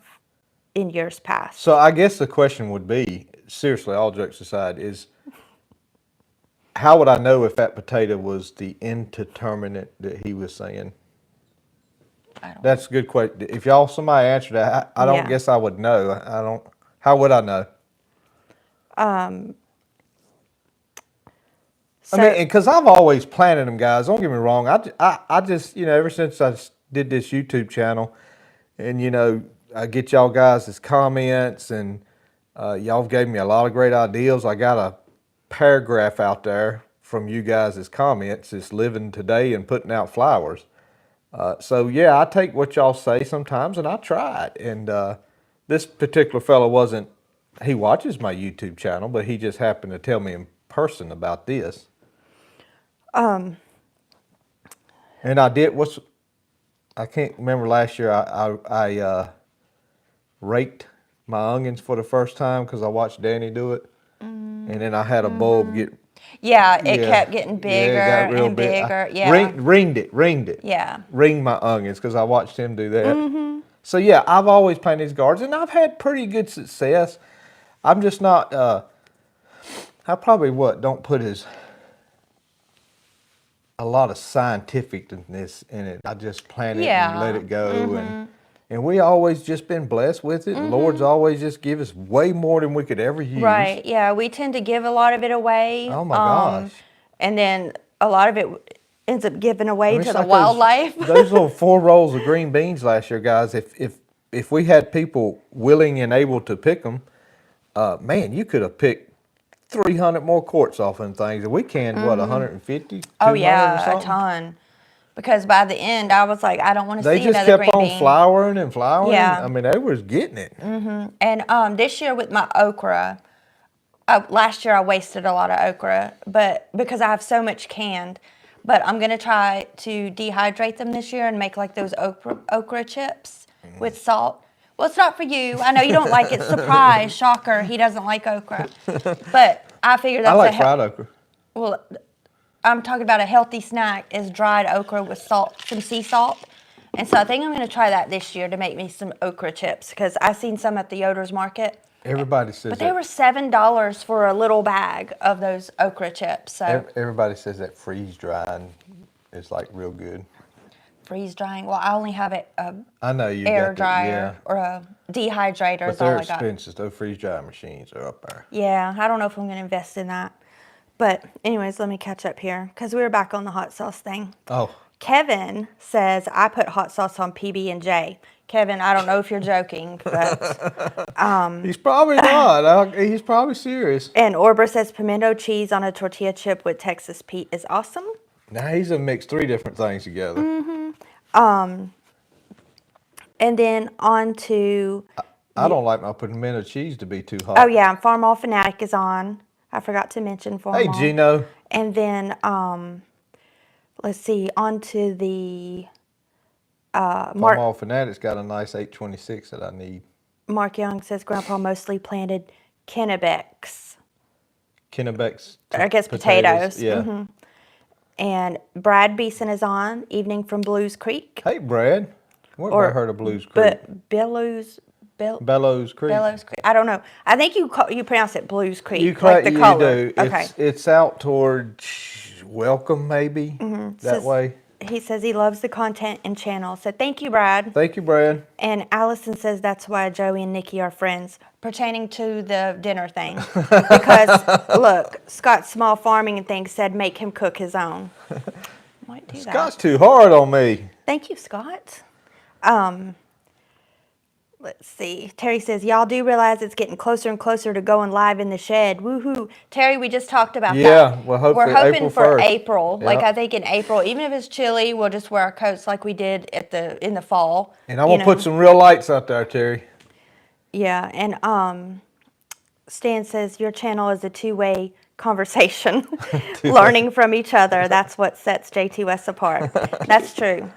in years past. So I guess the question would be, seriously, all jokes aside, is how would I know if that potato was the indeterminate that he was saying? That's a good question. If somebody answered that, I don't guess I would know. I don't. How would I know? So, I mean, because I've always planted them, guys. Don't get me wrong. I just, ever since I did this YouTube channel, and I get y'all guys' comments, and y'all gave me a lot of great ideas. I got a paragraph out there from you guys' comments. It's living today and putting out flowers. So yeah, I take what y'all say sometimes, and I try it. And this particular fellow wasn't. He watches my YouTube channel, but he just happened to tell me in person about this. And I did. I can't remember last year. I raked my onions for the first time because I watched Danny do it, and then I had a bulb get. Yeah, it kept getting bigger and bigger. Ringed it. Yeah. Ringed my onions because I watched him do that. So yeah, I've always planted these gardens, and I've had pretty good success. I'm just not. I probably don't put a lot of scientificness in it. I just plant it and let it go, and we always just been blessed with it. And Lord's always just give us way more than we could ever use. Right. Yeah, we tend to give a lot of it away. Oh my gosh. And then a lot of it ends up given away to the wildlife. Those little 4 rolls of green beans last year, guys. If we had people willing and able to pick them, man, you could have picked 300 more quarts off them things. We canned, 150? Oh, yeah, a ton. Because by the end, I was like, I don't want to see another green bean. They just kept on flowering and flowering. Yeah. I mean, they was getting it. And this year with my okra, last year I wasted a lot of okra, but because I have so much canned. But I'm going to try to dehydrate them this year and make like those okra chips with salt. Well, it's not for you. I know you don't like it. Surprise, shocker, he doesn't like okra. But I figured that's I like fried okra. Well, I'm talking about a healthy snack is dried okra with salt, some sea salt. And so I think I'm going to try that this year to make me some okra chips because I seen some at the Yoder's Market. Everybody says But they were $7 for a little bag of those okra chips. So everybody says that freeze drying is like real good. Freeze drying. Well, I only have it I know you air got dryer or a dehydrator. But is all they're I got. expensive. Those freeze drying machines are up there. Yeah, I don't know if I'm going to invest in that. But anyways, let me catch up here because we were back on the hot sauce thing. Oh. Kevin says I put hot sauce on PB&J. Kevin, I don't know if you're joking, but he's probably not. He's probably serious. And Orber says pimento cheese on a tortilla chip with Texas Pete is awesome. Now he's mixed 3 different things together. And then on to... I don't like my pimento cheese to be too hot. Oh, yeah, Farm All Fanatic is on. I forgot to mention Farm All. Hey, Gino. And then, let's see, on to the... Farm All Fanatic's got a nice 826 that I need. Mark Young says Grandpa mostly planted Kennebecs. Kennebecs. I guess potatoes. Yeah. And Brad Beeson is on, Evening from Blues Creek. Hey, Brad. Where have I heard of Blues Creek? Bellows Creek. Bellows Creek. I don't know. I think you pronounce it Blues Creek. You like the color. do. Okay. It's out toward Welcome, maybe, that way. he says he loves the content and channel. So thank you, Brad. Thank you, Brad. And Allison says that's why Joey and Nikki are friends, pertaining to the dinner thing. Because, look, Scott's Small Farming and Things said make him cook his own. Might do Scott's that. too hard on me. Thank you, Scott. Let's see. Terry says, y'all do realize it's getting closer and closer to going live in the shed. Woohoo. Terry, we just talked about that. Yeah, well, hopefully we're hoping April for 1st. April. Yep. Like, I think in April, even if it's chilly, we'll just wear our coats like we did in the fall. And I want to put some real lights out there, Terry. Yeah, and Stan says, your channel is a two-way conversation, learning from each other. That's what sets Jtwes apart. That's true.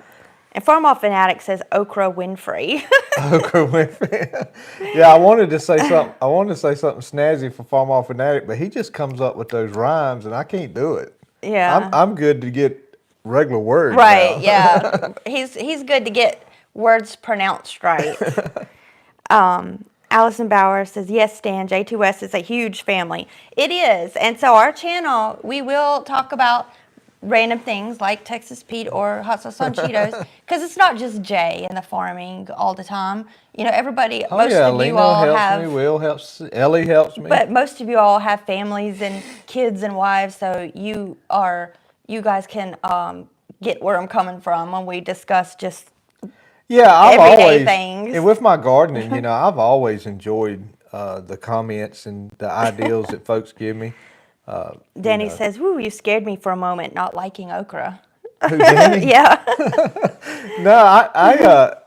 And Farmall Fanatic says Okra Winfrey. Okra Winfrey. Yeah, I wanted to say something. I wanted to say something snazzy for Farmall Fanatic, but he just comes up with those rhymes, and I can't do it. Yeah. I'm good to get regular words. Right. Now. Yeah. He's good to get words pronounced right. Allison Bauer says, yes, Stan, Jtwes is a huge family. It is. And so our channel, we will talk about random things like Texas Pete or hot sauce on Cheetos, because it's not just Jay and the farming all the time. You know, everybody, most of you Lena all helps have, me, Will helps, Ellie helps me. but most of you all have families and kids and wives, so you guys can get where I'm coming from when we discuss just I've everyday always, things. and with my gardening, you know, I've always enjoyed the comments and the ideals that folks give me. Danny says, woo, you scared me for a moment not liking okra. Who, Danny? Yeah. No,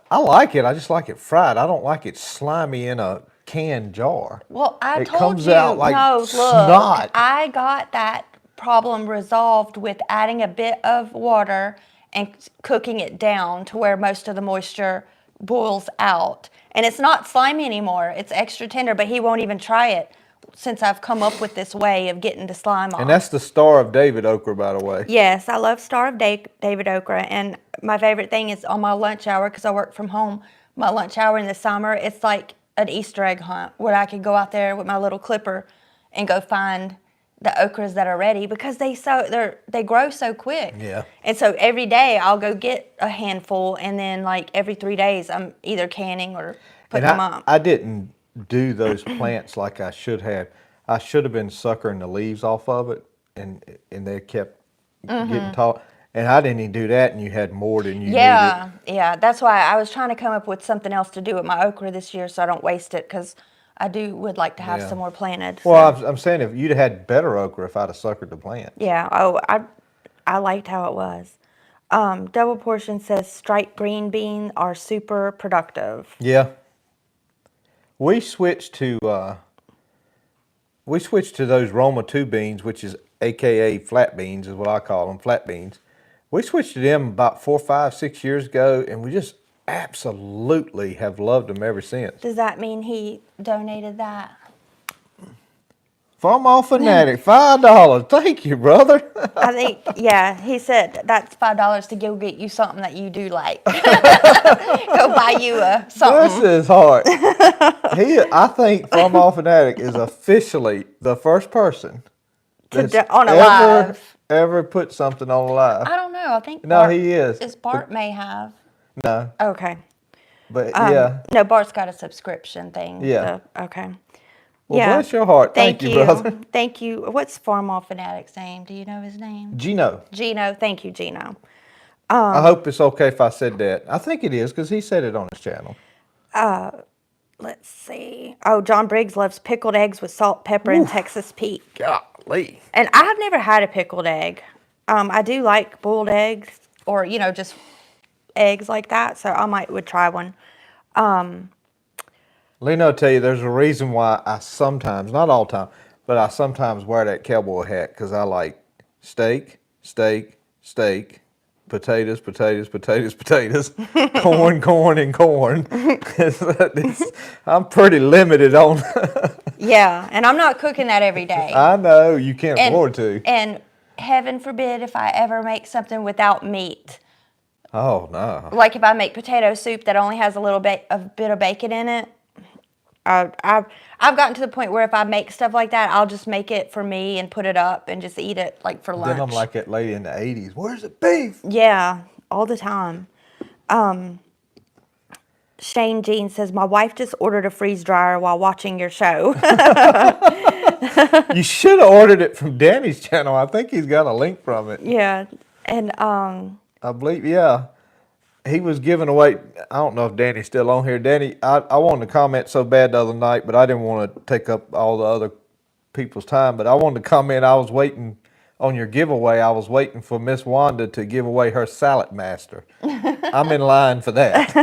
I like it. I just like it fried. I don't like it slimy in a canned jar. Well, I It told comes you, out like no, look, snot. I got that problem resolved with adding a bit of water and cooking it down to where most of the moisture boils out. And it's not slimy anymore. It's extra tender, but he won't even try it since I've come up with this way of getting the slime off. And that's the Star of David okra, by the way. Yes, I love Star of David okra, and my favorite thing is on my lunch hour, because I work from home, my lunch hour in the summer, it's like an Easter egg hunt where I could go out there with my little clipper and go find the okras that are ready, because they grow so quick. Yeah. And so every day I'll go get a handful, and then like every 3 days I'm either canning or putting them up. I didn't do those plants like I should have. I should have been suckering the leaves off of it, and they kept getting tall. And I didn't even do that, and you had more than you needed. Yeah. That's why I was trying to come up with something else to do with my okra this year, so I don't waste it, because I would like to have some more planted. Well, I'm saying if you'd had better okra if I'd have suckered the plant. Yeah. Oh, I liked how it was. Double Portion says striped green beans are super productive. Yeah. We switched to those Roma 2 beans, which is AKA flat beans, is what I call them, flat beans. We switched to them about 4, 5, 6 years ago, and we just absolutely have loved them ever since. Does that mean he donated that? Farmall Fanatic, $5. Thank you, brother. I think, yeah, he said that's $5 to go get you something that you do like. Go buy you something. This is hard. I think Farmall Fanatic is officially the first person that's on a live. ever put something on a live. I don't know. I think No, Bart, he is. Bart may have. No, Okay. but yeah. No, Bart's got a subscription thing. Yeah. So, okay. Well, bless your heart. Thank you, brother. Thank you. What's Farmall Fanatic's name? Do you know his name? Gino. Gino. Thank you, Gino. I hope it's okay if I said that. I think it is, because he said it on his channel. Let's see. Oh, John Briggs loves pickled eggs with salt, pepper, and Texas Pete. Golly. And I have never had a pickled egg. I do like boiled eggs, or, just eggs like that, so I would try one. Lena will tell you there's a reason why I sometimes, not all the time, but I sometimes wear that cowboy hat, because I like steak, steak, steak, potatoes, potatoes, potatoes, potatoes, corn, corn, and corn. I'm pretty limited on. Yeah, and I'm not cooking that every day. I know, you can't afford to. And heaven forbid if I ever make something without meat. Oh, no. Like if I make potato soup that only has a bit of bacon in it, I've gotten to the point where if I make stuff like that, I'll just make it for me and put it up and just eat it like for lunch. Then I'm like that lady in the 80s. Where's the beef? Yeah, all the time. Shane Jean says, my wife just ordered a freeze dryer while watching your show. You should have ordered it from Danny's channel. I think he's got a link from it. Yeah, and I believe, yeah. He was giving away, I don't know if Danny's still on here. Danny, I wanted to comment so bad the other night, but I didn't want to take up all the other people's time. But I wanted to comment, I was waiting on your giveaway. I was waiting for Miss Wanda to give away her Salad Master. I'm in line for that.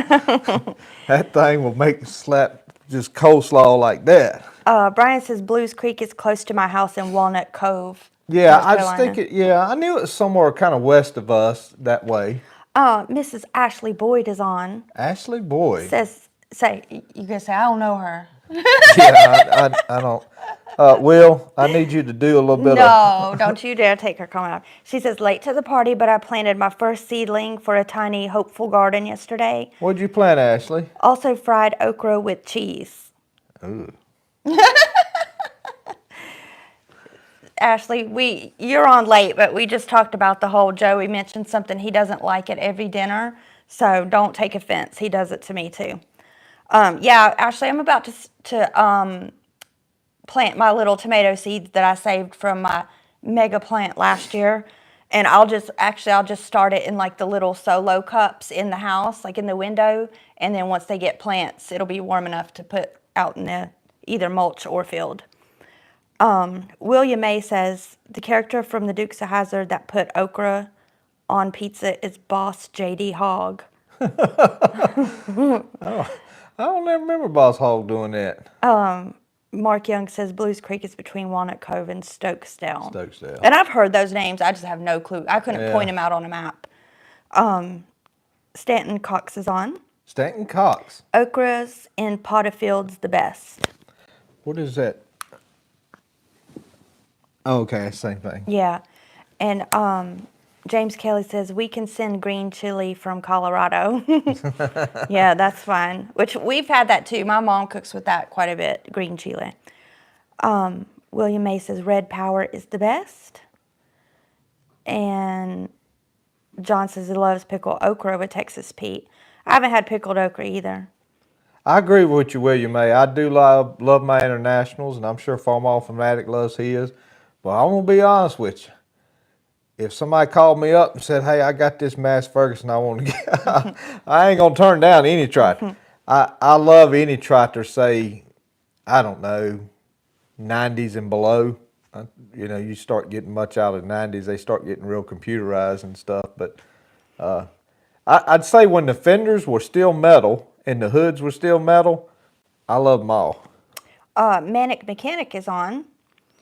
That thing will make you slap just coleslaw like that. Brian says Blues Creek is close to my house in Walnut Cove. Yeah, North I just Carolina. think I knew it was somewhere kind of west of us that way. Mrs. Ashley Boyd is on. Ashley Boyd. You gonna say I don't know her? Yeah, I don't. Will, I need you to do a little bit of. No, don't you dare take her comment off. She says, late to the party, but I planted my first seedling for a tiny hopeful garden yesterday. What'd you plant, Ashley? Also fried okra with cheese. Ooh. Ashley, you're on late, but we just talked about the whole Joey mentioned something he doesn't like at every dinner, so don't take offense. He does it to me too. Yeah, Ashley, I'm about to plant my little tomato seeds that I saved from my mega plant last year, and I'll just start it in like the little solo cups in the house, like in the window, and then once they get plants, it'll be warm enough to put out in the either mulch or field. William May says, the character from the Dukes of Hazzard that put okra on pizza is Boss J.D. Hogg. Oh, I don't ever remember Boss Hogg doing that. Mark Young says Blues Creek is between Walnut Cove and Stokesdale. Stokesdale. And I've heard those names. I just have no clue. I couldn't point Yeah. them out on a map. Stanton Cox is on. Stanton Cox. Okras in Potterfield's the best. What is that? Oh, okay, same thing. Yeah. And James Kelly says, we can send green chili from Colorado. Yeah, that's fine. Which we've had that too. My mom cooks with that quite a bit, green chili. William May says, Red Power is the best. And John says he loves pickled okra with Texas Pete. I haven't had pickled okra either. I agree with you, William May. I do love my internationals, and I'm sure Farmall Fanatic loves his. But I'm going to be honest with you. If somebody called me up and said, hey, I got this Mass Ferguson I want to get, I ain't going to turn down any tractor. I love any tractor, say, I don't know, 90s and below. You start getting much out of the 90s, they start getting real computerized and stuff. But I'd say when the fenders were still metal and the hoods were still metal, I love them all. Manic Mechanic is on.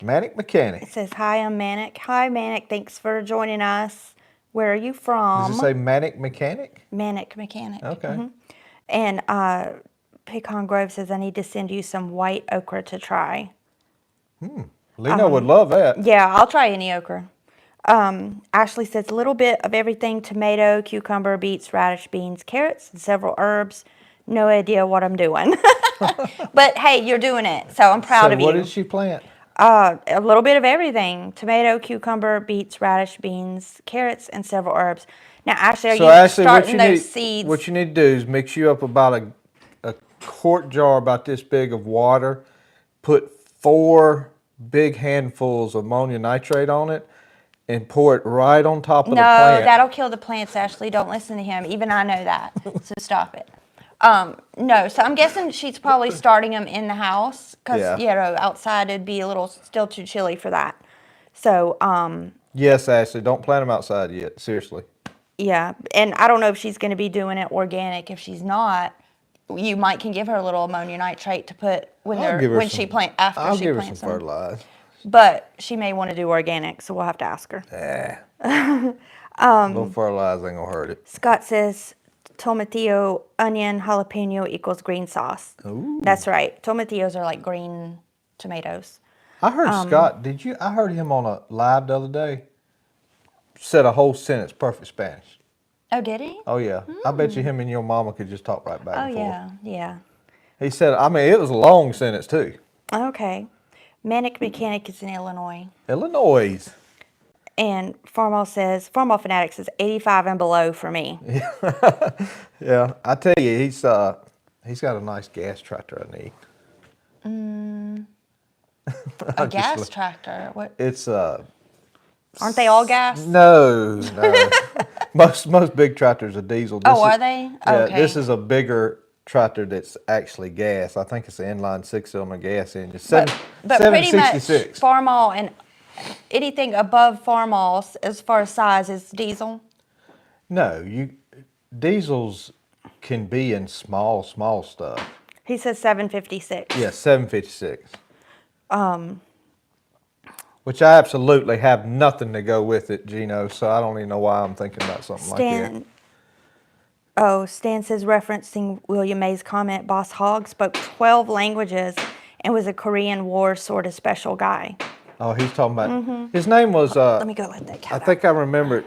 Manic Mechanic. It says, hi, I'm Manic. Hi, Manic. Thanks for joining us. Where are you from? Does it say Manic Mechanic? Manic Mechanic. Okay. Mm-hmm. And Pecan Grove says, I need to send you some white okra to try. Lino would love that. Yeah, I'll try any okra. Ashley says, a little bit of everything, tomato, cucumber, beets, radish, beans, carrots, and several herbs. No idea what I'm doing. But hey, you're doing it, so I'm proud of you. What did she plant? A little bit of everything. Tomato, cucumber, beets, radish, beans, carrots, and several herbs. Now, Ashley, are you starting those seeds? What you need to do is mix you up about a quart jar about this big of water. Put 4 big handfuls of ammonium nitrate on it and pour it right on top of the plant. No, that'll kill the plants, Ashley. Don't listen to him. Even I know that. So stop it. No, so I'm guessing she's probably starting them in the house because, outside it'd be still too chilly for that. So, yes, Ashley, don't plant them outside yet. Seriously. Yeah, and I don't know if she's going to be doing it organic. If she's not, you can give her a little ammonium nitrate to put after she plants them. I'll give her some fertilizer. But she may want to do organic, so we'll have to ask her. A little fertilizer ain't gonna hurt it. Scott says, tomatillo, onion, jalapeno equals green sauce. Ooh. That's right. Tomatillos are like green tomatoes. I heard Scott, I heard him on a live the other day, said a whole sentence, perfect Spanish. Oh, did he? Oh, yeah. I bet you him and your mama could just talk right back and forth. Yeah. He said, I mean, it was a long sentence too. Okay. Manic Mechanic is in Illinois. Illinois. And Farmall Fanatic says 85 and below for me. Yeah, I tell you, he's got a nice gas tractor I need. A gas tractor? What? It's Aren't they all gas? no. Most big tractors are diesel. Are they? Yeah, Okay. this is a bigger tractor that's actually gas. I think it's an inline 6-cylinder gas engine. But pretty much 766. Farmall and anything above Farmall as far as size is diesel. No, diesels can be in small stuff. He says 756. Yeah, 756. Which I absolutely have nothing to go with it, Gino, so I don't even know why I'm thinking about something like that. Stan says, referencing William May's comment, Boss Hogg spoke 12 languages and was a Korean War sort of special guy. Oh, he's talking about, his name was, Let me go let that cat I think I remember it,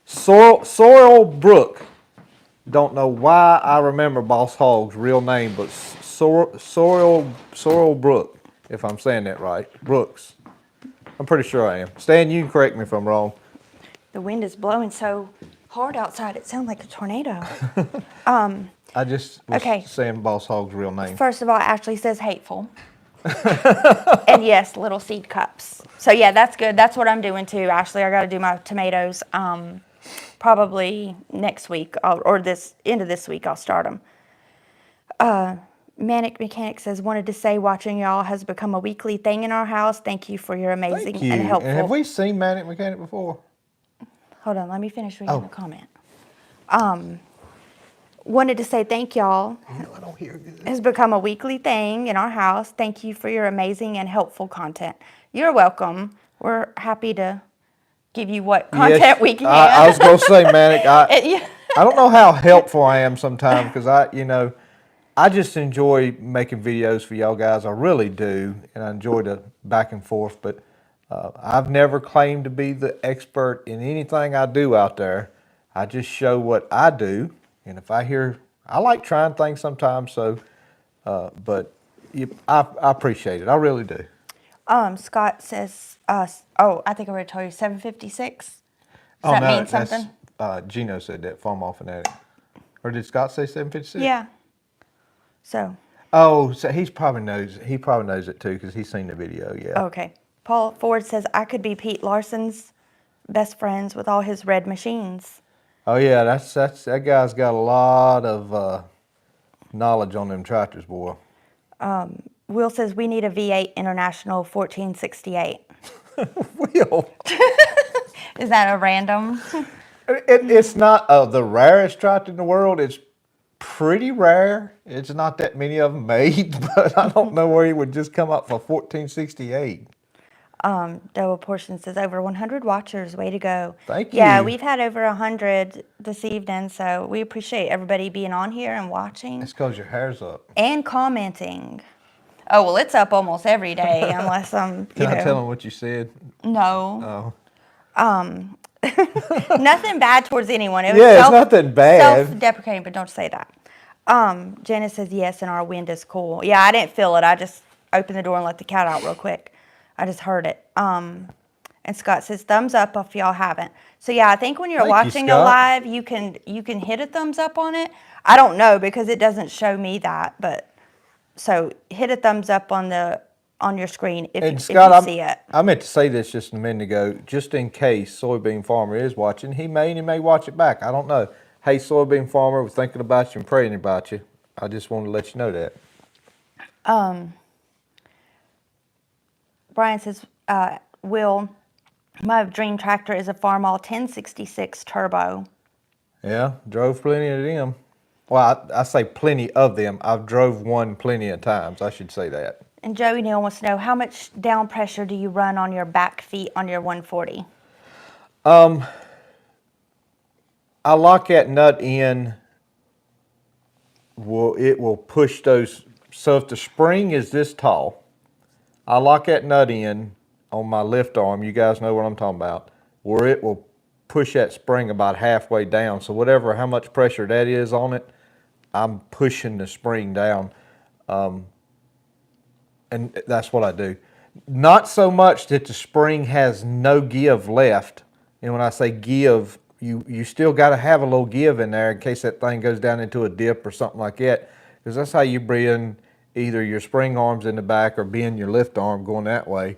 Sorrel Brook. Don't know why I remember Boss Hogg's real name, but Sorrel Brook, if I'm saying that right. Brooks. I'm pretty sure I am. Stan, you can correct me if I'm wrong. The wind is blowing so hard outside, it sounds like a tornado. I just was saying Boss Hogg's real name. First of all, Ashley says hateful. And yes, little seed cups. So yeah, that's good. That's what I'm doing too, Ashley. I got to do my tomatoes. Probably next week or this end of this week I'll start them. Manic Mechanic says, wanted to say watching y'all has become a weekly thing in our house. Thank you for your amazing Thank you. and helpful. And have we seen Manic Mechanic before? Hold on, let me finish reading the comment. Wanted to say thank y'all. No, I don't hear good. Has become a weekly thing in our house. Thank you for your amazing and helpful content. You're welcome. We're happy to give you what content we can. I was going to say, Manic, I don't know how helpful I am sometimes because I just enjoy making videos for y'all guys. I really do, and I enjoy the back and forth. But I've never claimed to be the expert in anything I do out there. I just show what I do, and if I like trying things sometimes. So, but I appreciate it. I really do. Scott says, I think I already told you 756. Does that mean something? Gino said that, Farmall Fanatic. Or did Scott say 756? Yeah. So. Oh, so he probably knows it too because he's seen the video, yeah. Okay. Paul Ford says, I could be Pete Larson's best friends with all his red machines. Oh yeah, that guy's got a lot of knowledge on them tractors, boy. Will says, we need a V8 International 1468. Will? Is that a random? It's not the rarest tractor in the world. It's pretty rare. It's not that many of them made, but I don't know where he would just come up for 1468. Double Portion says, over 100 watchers. Way to go. Thank you. Yeah, we've had over 100 this evening, so we appreciate everybody being on here and watching. It's because your hair's up. And commenting. Oh, well, it's up almost every day, unless I'm, Can I tell them what you said? No. Oh. Nothing bad towards anyone. It was it's nothing bad. Self-deprecating, but don't say that. Janice says, yes, and our wind is cool. Yeah, I didn't feel it. I just opened the door and let the cat out real quick. I just heard it. And Scott says, thumbs up if y'all haven't. So yeah, I think when you're watching a live, you can hit a thumbs up on it. I don't know because it doesn't show me that, but so hit a thumbs up on your screen if you see it. I meant to say this just a minute ago, just in case Soybean Farmer is watching. He may watch it back. I don't know. Hey, Soybean Farmer, we're thinking about you and praying about you. I just wanted to let you know that. Brian says, Will, my dream tractor is a Farmall 1066 Turbo. Yeah, drove plenty of them. Well, I say plenty of them. I've drove one plenty of times. I should say that. And Joey Neal wants to know, how much down pressure do you run on your back feet on your 140? I lock that nut in. It will push those. So if the spring is this tall, I lock that nut in on my lift arm. You guys know what I'm talking about. Where it will push that spring about halfway down. So how much pressure that is on it, I'm pushing the spring down. And that's what I do. Not so much that the spring has no give left. And when I say give, you still got to have a little give in there in case that thing goes down into a dip or something like that. Because that's how you bend either your spring arms in the back or bend your lift arm going that way.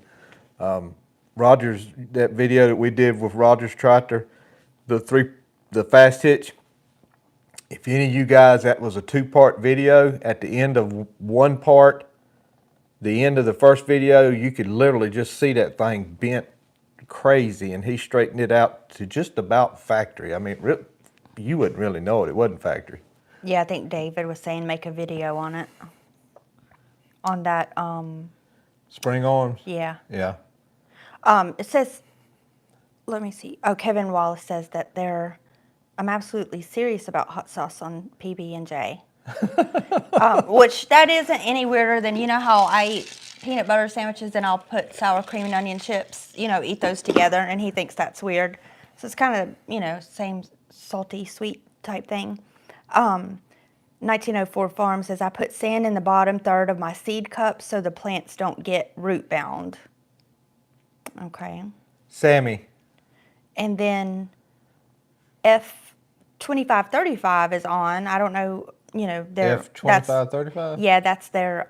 Roger's, that video that we did with Roger's tractor, the fast hitch. If any of you guys, that was a 2-part video. At the end of one part, the end of the first video, you could literally just see that thing bent crazy, and he straightened it out to just about factory. I mean, you wouldn't really know it. It wasn't factory. Yeah, I think David was saying make a video on it. On that, Spring arms? yeah. Yeah. It says, let me see. Oh, Kevin Wallace says that I'm absolutely serious about hot sauce on PB&J. Which that isn't any weirder than, you know how I eat peanut butter sandwiches and I'll put sour cream and onion chips, eat those together, and he thinks that's weird. So it's kind of, same salty, sweet type thing. 1904 Farm says, I put sand in the bottom third of my seed cups so the plants don't get root bound. Okay. Sammy. And then F2535 is on. I don't know, their F2535? Yeah, that's their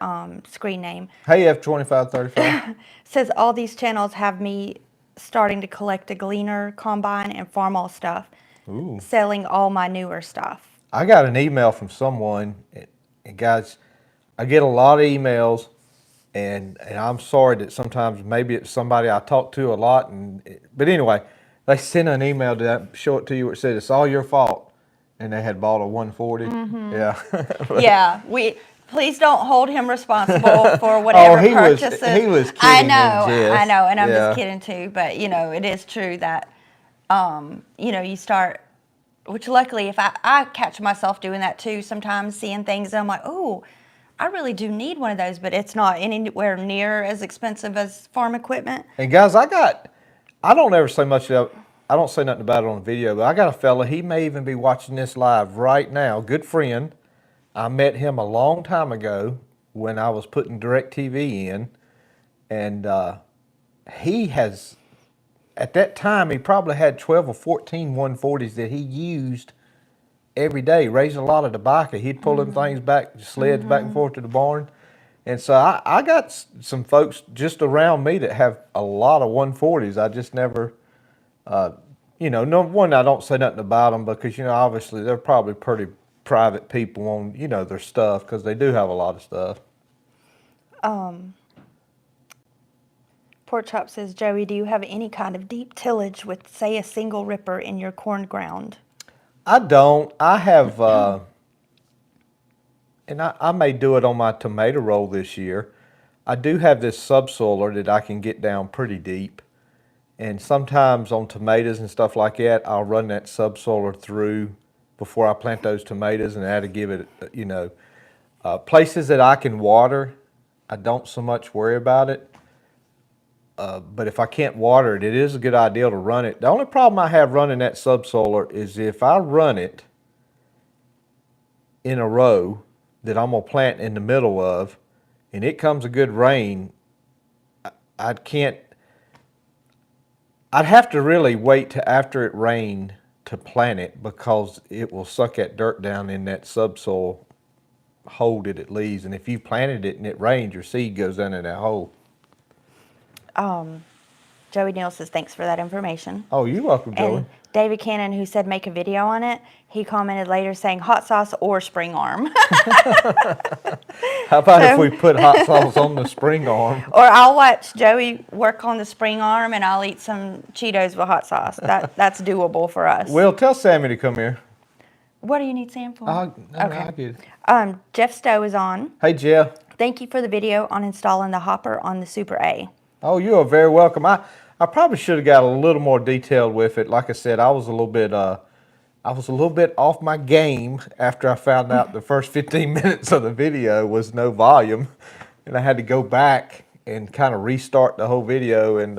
screen name. Hey, F2535. Says all these channels have me starting to collect a gleaner, combine, and farm all stuff. Ooh. Selling all my newer stuff. I got an email from someone, and guys, I get a lot of emails, and I'm sorry that sometimes maybe it's somebody I talk to a lot, but anyway, they sent an email to show it to you where it said it's all your fault, and they had bought a 140. Mm-hmm. Yeah. Yeah, please don't hold him responsible for whatever purchases. He was kidding. I know, and I'm Yeah. just kidding too. But it is true that you start. Which luckily, if I catch myself doing that too, sometimes seeing things and I'm like, oh, I really do need one of those, but it's not anywhere near as expensive as farm equipment. And guys, I don't ever say much of, I don't say nothing about it on video, but I got a fella, he may even be watching this live right now, good friend. I met him a long time ago when I was putting DirecTV in, and he has, at that time, he probably had 12 or 14 140s that he used every day, raising a lot of tobacco. He'd pull them things back, sleds back and forth to the barn. And so I got some folks just around me that have a lot of 140s. I just never, no one, I don't say nothing about them because, obviously they're probably pretty private people on, their stuff because they do have a lot of stuff. Pork Chop says, Joey, do you have any kind of deep tillage with, say, a single ripper in your corn ground? I don't. I have, and I may do it on my tomato roll this year. I do have this subsoiler that I can get down pretty deep. And sometimes on tomatoes and stuff like that, I'll run that subsoiler through before I plant those tomatoes, and that'll give it, places that I can water, I don't so much worry about it. But if I can't water it, it is a good idea to run it. The only problem I have running that subsoiler is if I run it in a row that I'm going to plant in the middle of, and it comes a good rain, I'd have to really wait till after it rained to plant it because it will suck that dirt down in that subsoil hole that it leaves. And if you planted it and it rains, your seed goes down in that hole. Joey Neal says, thanks for that information. Oh, you're welcome, Joey. And David Cannon, who said make a video on it, he commented later saying hot sauce or spring arm. How about if we put hot sauce on the spring arm? Or I'll watch Joey work on the spring arm and I'll eat some Cheetos with hot sauce. That's doable for us. Well, tell Sammy to come here. What do you need Sam for? I get it. Jeff Stowe is on. Hey, Jeff. Thank you for the video on installing the hopper on the Super A. Oh, you are very welcome. I probably should have got a little more detailed with it. Like I said, I was a little bit off my game after I found out the first 15 minutes of the video was no volume, and I had to go back and kind of restart the whole video. And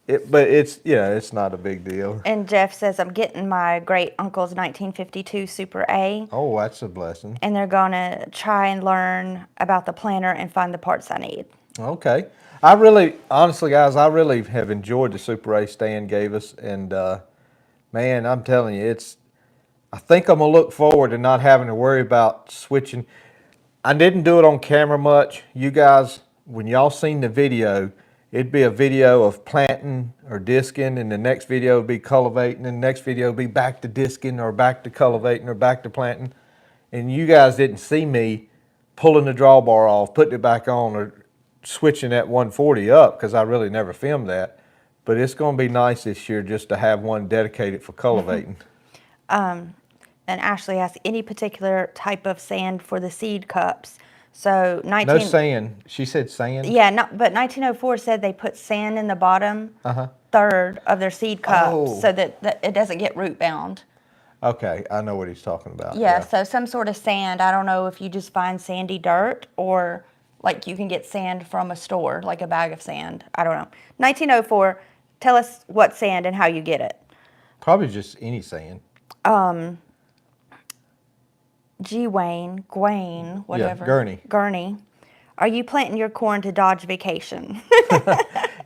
But it's not a big deal. And Jeff says, I'm getting my great uncle's 1952 Super A, Oh, that's a blessing. and they're going to try and learn about the planter and find the parts I need. Okay. Honestly, guys, I really have enjoyed the Super A Stan gave us, and man, I'm telling you, I think I'm gonna look forward to not having to worry about switching. I didn't do it on camera much. You guys, when y'all seen the video, it'd be a video of planting or disking, and the next video would be cultivating, and the next video would be back to disking or back to cultivating or back to planting. And you guys didn't see me pulling the drawbar off, putting it back on, or switching that 140 up, because I really never filmed that. But it's going to be nice this year just to have one dedicated for cultivating. And Ashley asked, any particular type of sand for the seed cups? So No sand. She said sand? Yeah, but 1904 said they put sand in the bottom third of their seed cups so that it doesn't get root bound. Okay, I know what he's talking about. Yeah, so some sort of sand. I don't know if you just find sandy dirt or like you can get sand from a store, like a bag of sand. I don't know. 1904, tell us what sand and how you get it. Probably just any sand. Gwaine, whatever. Yeah, Gurney. Are you planting your corn to dodge vacation?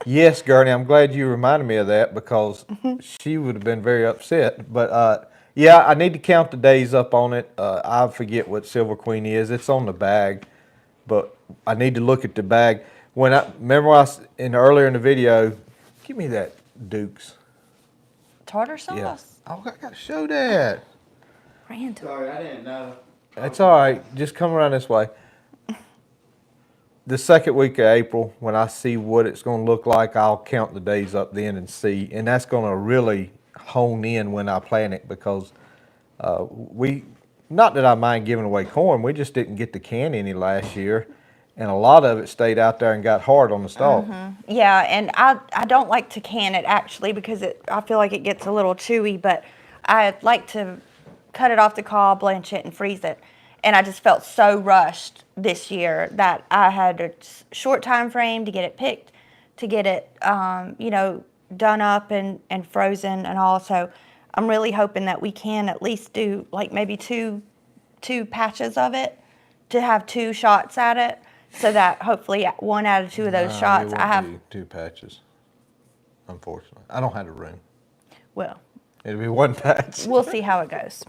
Yes, Gurney, I'm glad you reminded me of that, because she would have been very upset. But yeah, I need to count the days up on it. I forget what Silver Queen is. It's on the bag, but I need to look at the bag. Earlier in the video, give me that Duke's. Tartar sauce? Yeah. Oh, I got to show that. Random. Sorry, I didn't know. That's all right. Just come around this way. The second week of April, when I see what it's going to look like, I'll count the days up then and see. And that's going to really hone in when I plant it, because not that I mind giving away corn, we just didn't get the can any last year. And a lot of it stayed out there and got hard on the stalk. Yeah, and I don't like to can it actually, because I feel like it gets a little chewy, but I like to cut it off the cob, blanch it, and freeze it. And I just felt so rushed this year that I had a short time frame to get it picked, to get it, done up and frozen and all. So I'm really hoping that we can at least do like maybe two patches of it, to have 2 shots at it, so that hopefully 1 out of 2 of those shots I have. Be 2 patches, unfortunately. I don't have the room. Well, It'll be 1 patch. we'll see how it goes.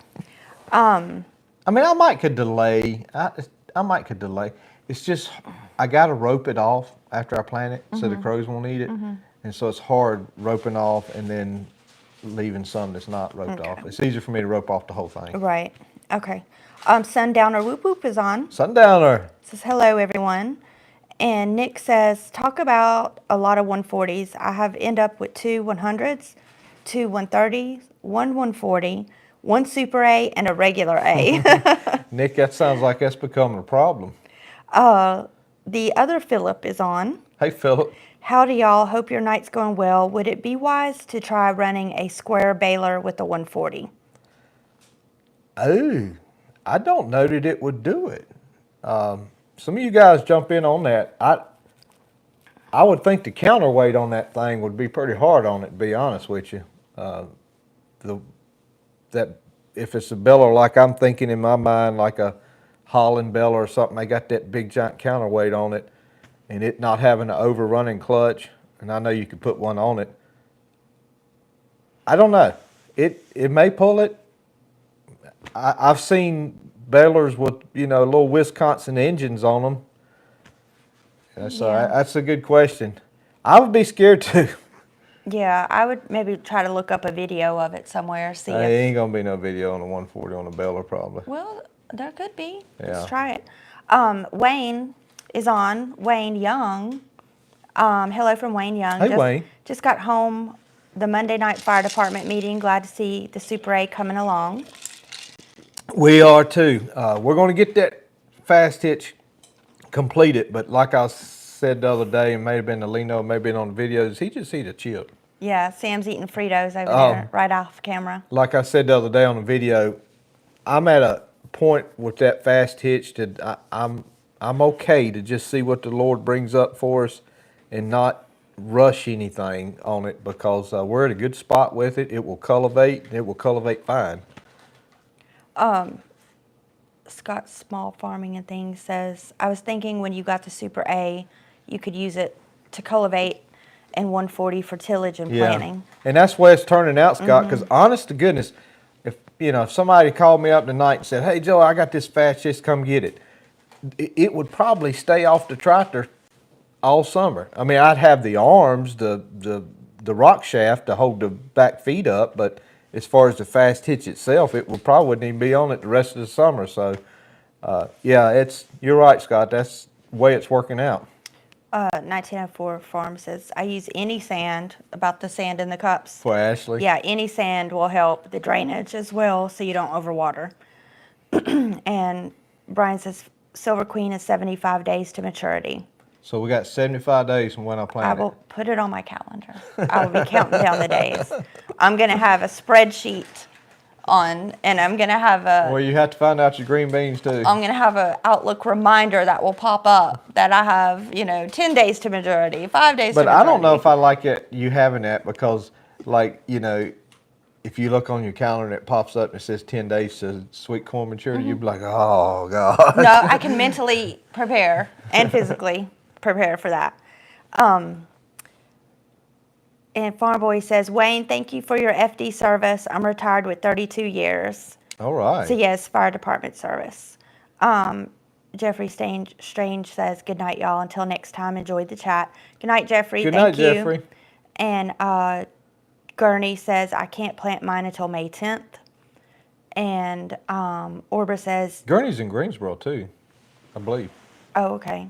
I mean, I might could delay. I might could delay. It's just I got to rope it off after I plant it, so the crows won't eat it. And so it's hard roping off and then leaving some that's not roped off. It's easier for me to rope off the whole thing. Right. Okay. Sundowner Whoop Whoop is on. Sundowner. Says hello everyone. And Nick says, talk about a lot of 140s. I have end up with 2 100s, 2 130s, 1 140, 1 Super A, and a regular A. Nick, that sounds like that's becoming a problem. The other Philip is on. Hey, Philip. Howdy y'all, hope your night's going well. Would it be wise to try running a square baler with the 140? Oh, I don't know that it would do it. Some of you guys jump in on that. I would think the counterweight on that thing would be pretty hard on it, to be honest with you. That if it's a beller like I'm thinking in my mind, like a Holland beller or something, they got that big giant counterweight on it, and it not having an overrunning clutch, and I know you could put one on it. I don't know. It may pull it. I've seen balers with little Wisconsin engines on them. So that's a good question. I would be scared too. Yeah, I would maybe try to look up a video of it somewhere, see There if... ain't gonna be no video on the 140 on the baler probably. Well, there could be. Yeah. Let's try it. Wayne is on. Wayne Young. Hello from Wayne Young. Hey, Wayne. Just got home the Monday night fire department meeting. Glad to see the Super A coming along. We are too. We're gonna get that fast hitch completed, but like I said the other day, it may have been the Lino, may have been on the videos, he just eat a chip. Yeah, Sam's eating Fritos over there, right off camera. Like I said the other day on the video, I'm at a point with that fast hitch that I'm okay to just see what the Lord brings up for us and not rush anything on it because we're at a good spot with it. It will cultivate. It will cultivate fine. Scott's Small Farming and Things says, I was thinking when you got the Super A, you could use it to cultivate and 140 for tillage and planting. And that's where it's turning out, Scott, because honest to goodness, if somebody called me up tonight and said, hey, Joe, I got this fast, just come get it, it would probably stay off the tractor all summer. I mean, I'd have the arms, the rock shaft to hold the back feet up, but as far as the fast hitch itself, it would probably wouldn't even be on it the rest of the summer. So, you're right, Scott. That's the way it's working out. 1904 Farm says, I use any sand, about the sand in the cups. For Ashley? Yeah, any sand will help the drainage as well so you don't overwater. And Brian says, Silver Queen is 75 days to maturity. So we got 75 days from when I I plant will it. put it on my calendar. I will be counting down the days. I'm going to have a spreadsheet on, and I'm going to have Well, you have to find out your green beans too. I'm going to have an Outlook reminder that will pop up that I have, 10 days to maturity, 5 days to But maturity. I don't know if I like it, you having that because, if you look on your calendar and it pops up and it says 10 days to sweet corn maturity, you'd be like, oh, God. No, I can mentally prepare and physically prepare for that. And Farm Boy says, Wayne, thank you for your FD service. I'm retired with 32 years. All right. So, yes, fire department service. Jeffrey Strange says, good night, y'all. Until next time, enjoy the chat. Good night, Jeffrey. Good Thank night, you. Jeffrey. And Gurney says, I can't plant mine until May 10th. And Orba says, Gurney's in Greensboro, too, I believe. oh, okay.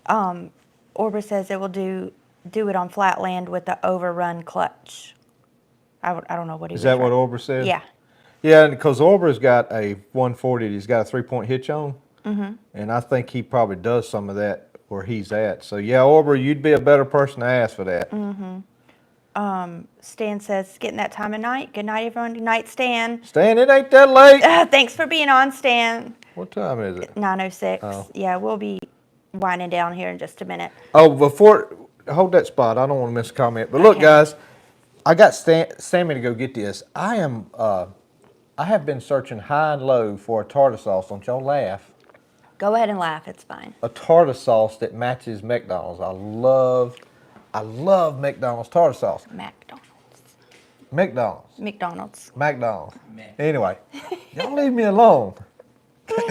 Orba says it will do it on flat land with the overrun clutch. I don't know what he was Is that what referring- Orber said? Yeah. Yeah, because Orber's got a 140 that he's got a 3-point hitch on. Mm-hmm. And I think he probably does some of that where he's at. So, yeah, Orber, you'd be a better person to ask for that. Stan says, it's getting that time of night. Good night, everyone. Good night, Stan. Stan, it ain't that late. Thanks for being on, Stan. What time is it? 9:06. Oh. Yeah, we'll be winding down here in just a minute. Oh, hold that spot. I don't want to miss a comment. But look, Okay. guys, I got Sammy to go get this. I have been searching high and low for a tartar sauce. Don't y'all laugh. Go ahead and laugh. It's fine. A tartar sauce that matches McDonald's. I love McDonald's tartar sauce. McDonald's. Anyway, y'all leave me alone.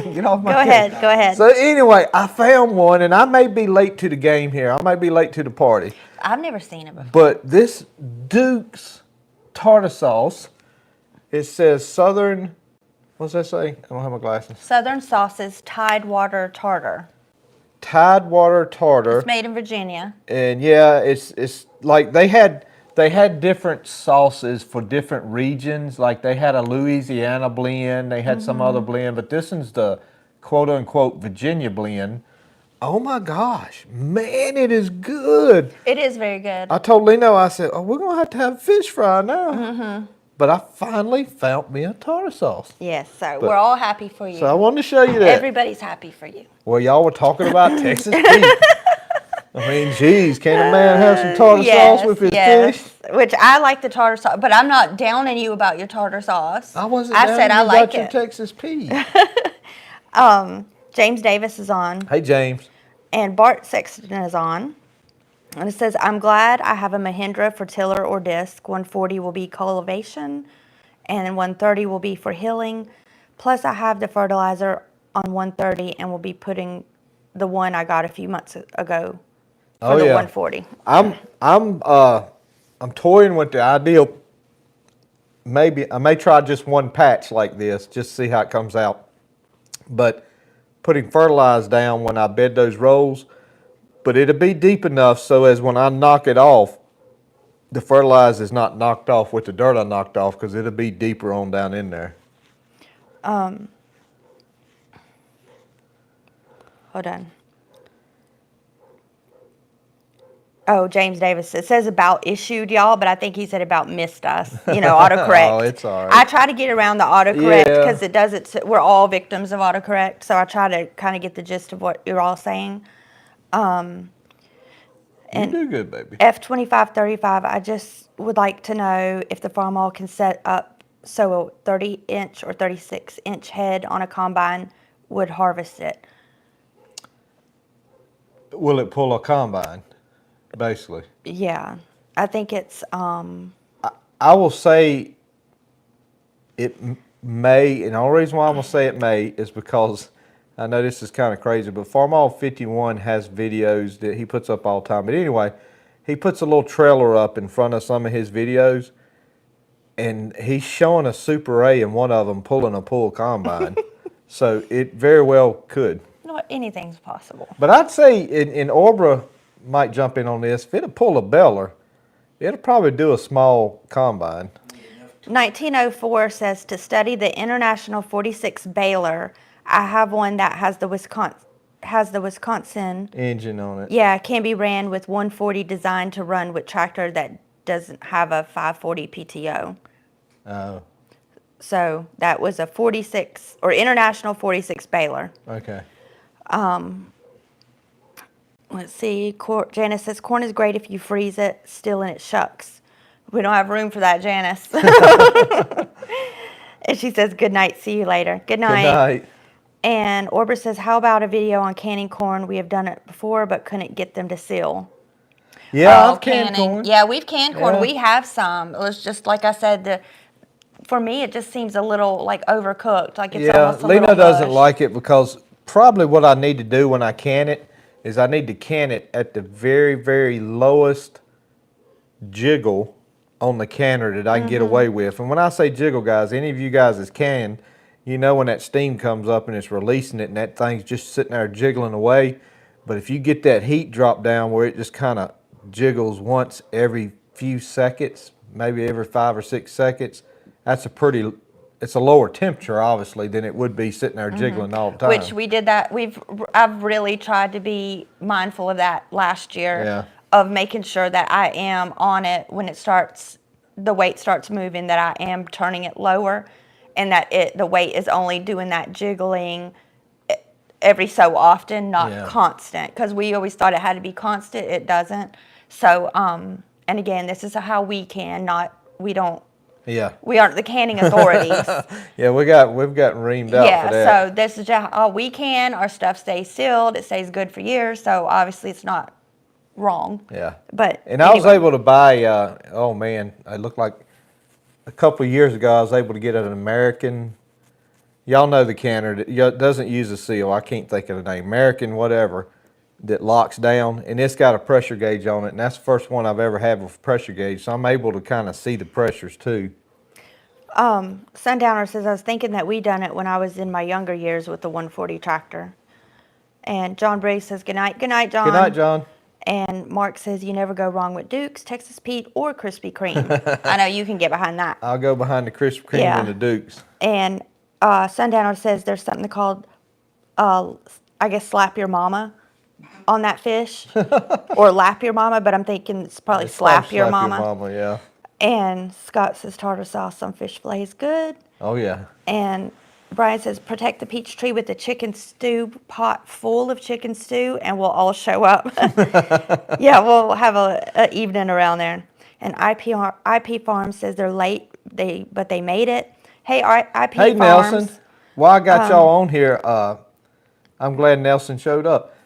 Get off my case. Go ahead. So anyway, I found one, and I may be late to the game here. I may be late to the party. I've never seen it before. But this Duke's tartar sauce, it says Southern, what's that say? I don't have my glasses. Southern Sauces Tidewater Tartar. Tidewater tartar. It's made in Virginia. And yeah, it's like they had different sauces for different regions. Like they had a Louisiana blend, they had some other blend, but this is the quote unquote Virginia blend. Oh my gosh, man, it is good. It is very good. I told Lino, I said, we're going to have fish fry now. But I finally found me a tartar sauce. Yes, so we're all happy for you. So I wanted to show you that. Everybody's happy for you. Well, y'all were talking about Texas Pete. I mean, geez, can a man have some tartar sauce with his fish? Which I like the tartar sauce, but I'm not downing you about your tartar sauce. I wasn't I said down I like about your it. Texas Pete. James Davis is on, Hey, James. and Bart Sexton is on. And it says, I'm glad I have a Mahindra for tiller or disc. 140 will be cultivation, and 130 will be for hilling. Plus, I have the fertilizer on 130 and will be putting the one I got a few months ago for the 140. I'm toying with the ideal. Maybe I may try just one patch like this, just to see how it comes out. But putting fertilizer down when I bed those rows, but it'll be deep enough so as when I knock it off, the fertilizer is not knocked off with the dirt I knocked off, because it'll be deeper on down in there. Hold on. Oh, James Davis. It says about issued, y'all, but I think he said about missed us. Autocorrect. Oh, it's all right. I try to get around the autocorrect Yeah. because it does it. We're all victims of autocorrect, so I try to kind of get the gist of what you're all saying. You do good, baby. F2535, I just would like to know if the farm can set up so a 30-inch or 36-inch head on a combine would harvest it. Will it pull a combine, basically? Yeah, I think it's, I will say it may, and the only reason why I'm going to say it may is because I know this is kind of crazy, but Farmall 51 has videos that he puts up all the time. But anyway, he puts a little trailer up in front of some of his videos, and he's showing a Super A in one of them pulling a pull combine. So it very well could. not anything's possible. But I'd say, in Orbra might jump in on this, if it'll pull a beller, it'll probably do a small combine. 1904 says to study the International 46 baler. I have one that has the Wisconsin Engine on it. Yeah, can be ran with 140 designed to run with tractor that doesn't have a 540 PTO. Oh, So that was a 46 or International 46 baler. okay. Let's see. Janice says corn is great if you freeze it still and it shucks. We don't have room for that, Janice. And she says, good night. See you later. Good night. Good night. And Orbra says, how about a video on canning corn? We have done it before, but couldn't get them to seal. Yeah, I've canned corn. Yeah, we've canned corn. Yeah. We have some. It was just, like I said, for me, it just seems a little, like, overcooked. Like it's almost a little Lena doesn't mush. like it because probably what I need to do when I can it is I need to can it at the very, very lowest jiggle on the canner that I can get away with. And when I say jiggle, guys, any of you guys that's canned, you know when that steam comes up and it's releasing it and that thing's just sitting there jiggling away. But if you get that heat drop down where it just kind of jiggles once every few seconds, maybe every 5 or 6 seconds, that's it's a lower temperature, obviously, than it would be sitting there jiggling all the time. Which we did that. I've really tried to be mindful of that last year. Yeah. Of making sure that I am on it when the weight starts moving, that I am turning it lower, and that the weight is only doing that jiggling every so often, not constant. Because we always thought it had to be constant. It doesn't. So, and again, this is how we can, we don't. Yeah. We aren't the canning authorities. Yeah, we've gotten reamed out for that. Yeah, so this is how we can. Our stuff stays sealed. It stays good for years. So obviously it's not wrong. Yeah. But and I was able to buy, oh man, it looked like a couple of years ago I was able to get an American, y'all know the canner that doesn't use a seal. I can't think of the name. American whatever, that locks down, and it's got a pressure gauge on it, and that's the first one I've ever had with a pressure gauge, so I'm able to kind of see the pressures too. Sundowner says, I was thinking that we done it when I was in my younger years with the 140 tractor. And John Briggs says, good night. Good night, John. Good night, John. And Mark says, you never go wrong with Duke's, Texas Pete, or Krispy Kreme. I know you can get behind that. I'll go behind the Krispy Kreme and the Dukes. And Sundowner says there's something called, I guess, slap your mama on that fish. Or lap your mama, but I'm thinking it's probably slap your mama. Slap your mama, yeah. And Scott says tartar sauce on fish fillet is good. Oh, yeah. And Brian says, protect the peach tree with a chicken stew pot full of chicken stew, and we'll all show up. Yeah, we'll have a evening around there. And IP Farms says they're late, but they made it. Hey, IP Hey, Farms. Nelson. While I got y'all on here, I'm glad Nelson showed up.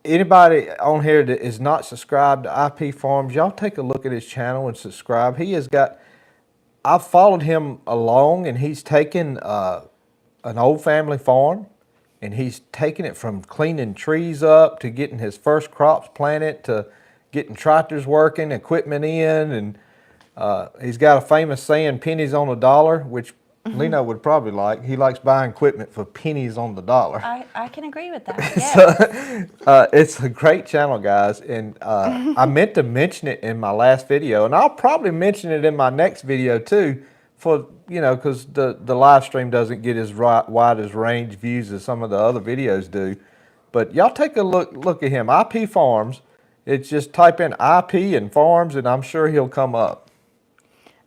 Anybody on here that is not subscribed to IP Farms, y'all take a look at his channel and subscribe. He has got... I've followed him along, and he's taken an old family farm, and he's taken it from cleaning trees up to getting his first crops planted to getting tractors working, equipment in, and he's got a famous saying, pennies on the dollar, which Lena would probably like. He likes buying equipment for pennies on the dollar. I can agree with that, yes. So, it's a great channel, guys, and I meant to mention it in my last video, and I'll probably mention it in my next video too, for because the live stream doesn't get as wide as range views as some of the other videos do. But y'all take a look at him, IP Farms. It's just type in IP and Farms, and I'm sure he'll come up.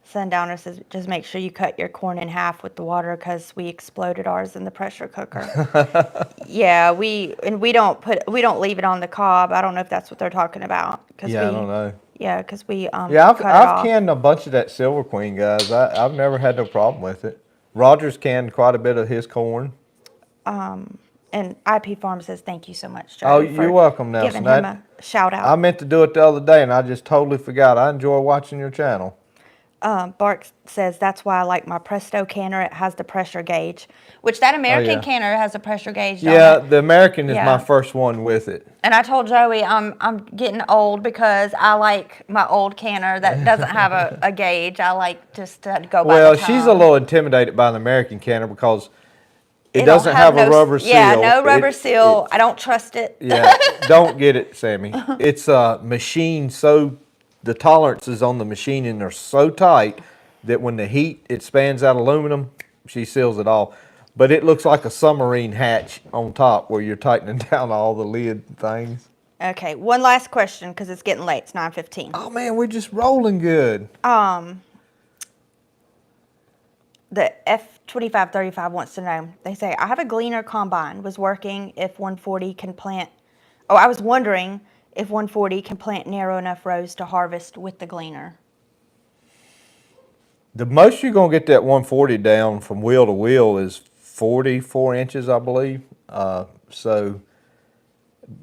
Sundowner says, just make sure you cut your corn in half with the water because we exploded ours in the pressure cooker. Yeah, we don't leave it on the cob. I don't know if that's what they're talking about. Yeah, I don't know. Yeah, because we Yeah, cut it I've off. canned a bunch of that Silver Queen, guys. I've never had no problem with it. Roger's canned quite a bit of his corn. And IP Farm says, thank you so much, Joe. Oh, you're welcome, Giving Nelson. him a shout out. I meant to do it the other day, and I just totally forgot. I enjoy watching your channel. Bart says, that's why I like my Presto canner. It has the pressure gauge, which that American canner has a pressure gauge, don't Yeah, it? the American is Yeah. my first one with it. And I told Joey I'm getting old because I like my old canner that doesn't have a gauge. I like just to go by Well, the she's a tongue. little intimidated by the American canner because it don't doesn't have a rubber seal. Yeah, no rubber seal. I don't trust it. Yeah, don't get it, Sammy. It's a machine, so the tolerances on the machining are so tight that when the heat, it spans out aluminum, she seals it all. But it looks like a submarine hatch on top where you're tightening down all the lid things. Okay, one last question because it's getting late. It's 9:15. Oh man, we're just rolling good. The F2535 wants to know. They say, I have a gleaner combine. Was working if 140 can plant. Oh, I was wondering if 140 can plant narrow enough rows to harvest with the gleaner. The most you're gonna get that 140 down from wheel to wheel is 44 inches, I believe. So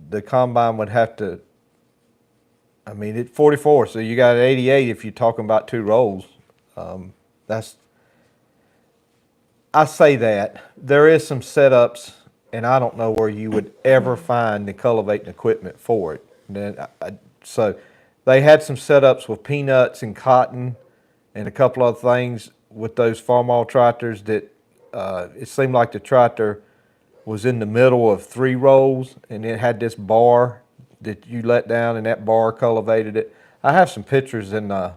the combine would have to, I mean, it's 44, so you got 88 if you're talking about 2 rolls. I say that. There is some setups, and I don't know where you would ever find the cultivating equipment for it. So they had some setups with peanuts and cotton and a couple other things with those farm-all tractors that it seemed like the tractor was in the middle of 3 rolls, and it had this bar that you let down, and that bar cultivated it. I have some pictures in the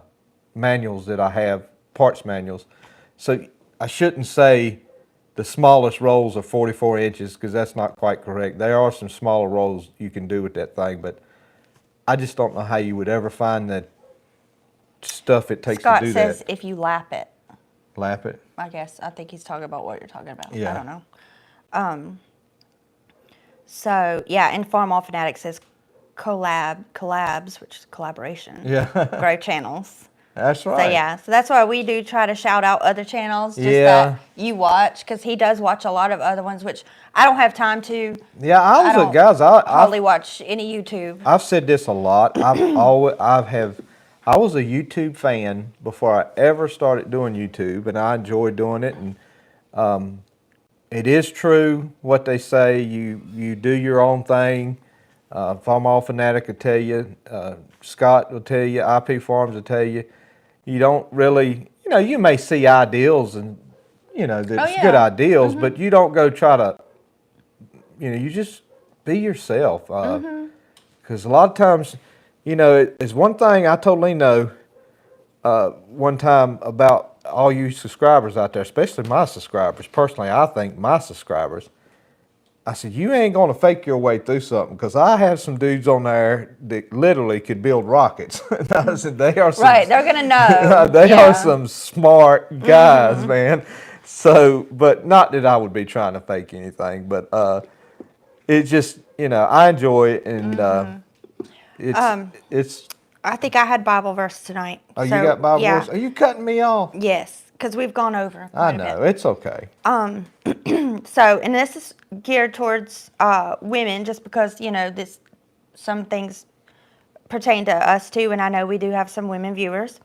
manuals that I have, parts manuals. So I shouldn't say the smallest rolls are 44 inches because that's not quite correct. There are some smaller rolls you can do with that thing, but I just don't know how you would ever find the stuff it takes Scott to do says that. if you lap it. Lap it? I guess. I think he's talking about what you're talking about. Yeah. I don't know. So, yeah, and Farm All Fanatic says collabs, which is collaboration. Yeah. Grow channels. That's right. So, yeah, so that's why we do try to shout out other channels just Yeah. that you watch, because he does watch a lot of other ones, which I don't have time to. Yeah, I hardly watch any YouTube. I've said this a lot. I was a YouTube fan before I ever started doing YouTube, and I enjoyed doing it. And it is true what they say. You do your own thing. Farm All Fanatic will tell you. Scott will tell you. IP Farms will tell you. You don't really, you may see ideals and, that's good ideals, but you don't go try to, you just be yourself. Because a lot of times, it's one thing I totally know one time about all you subscribers out there, especially my subscribers. Personally, I think my subscribers, I said, you ain't going to fake your way through something, because I have some dudes on there that literally could build rockets. And I said, they are some, Right, they're going to know. they are some smart guys, man. So, but not that I would be trying to fake anything, but it just, I enjoy it, and it's. I think I had Bible verse tonight. Oh, you got Bible verse? Are you cutting me off? Yes, because we've gone over. I know, it's okay. So, and this is geared towards women, just because, some things pertain to us too, and I know we do have some women viewers.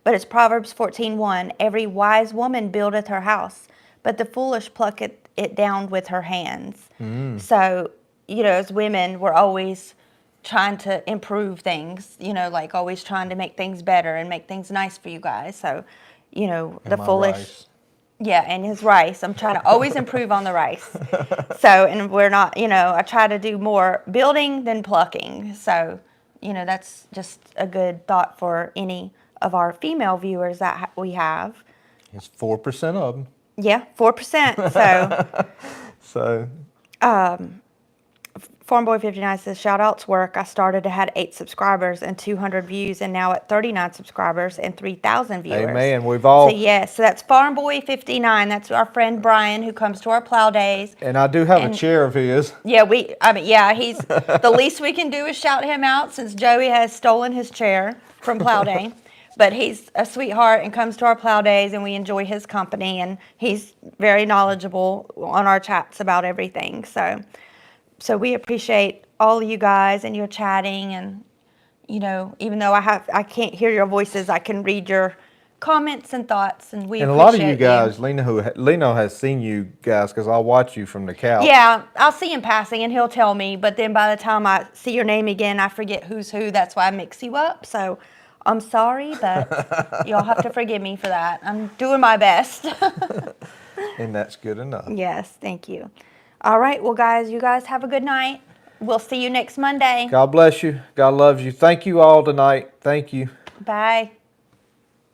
But it's Proverbs 14:1. Every wise woman buildeth her house, but the foolish plucketh it down with her hands. So, as women, we're always trying to improve things, like always trying to make things better and make things nice for you guys. So, the foolish. Rice. Yeah, and his rice. I'm trying to always improve on the rice. So, and we're not, I try to do more building than plucking. So, that's just a good thought for any of our female viewers that we have. It's 4% of them. Yeah, 4%. So, So. Farmboy59 says, shout outs work. I started, I had 8 subscribers and 200 views, and now at 39 subscribers and 3,000 viewers. Amen. We've all. So, yes, so that's Farmboy59. That's our friend Brian who comes to our plow days. And I do have a chair of his. Yeah, he's, the least we can do is shout him out since Joey has stolen his chair from plow day. But he's a sweetheart and comes to our plow days, and we enjoy his company, and he's very knowledgeable on our chats about everything. So we appreciate all of you guys and your chatting, and even though I can't hear your voices, I can read your comments and thoughts, and we And a appreciate lot of you guys, Lino has seen you guys because I'll watch you from the couch. Yeah, I'll see him passing and he'll tell me, but then by the time I see your name again, I forget who's who. That's why I mix you up. So I'm sorry, but y'all have to forgive me for that. I'm doing my best. And that's good enough. Yes, thank you. All right, well, guys, you guys have a good night. We'll see you next Monday. God bless you. God loves you. Thank you all tonight. Thank you. Bye.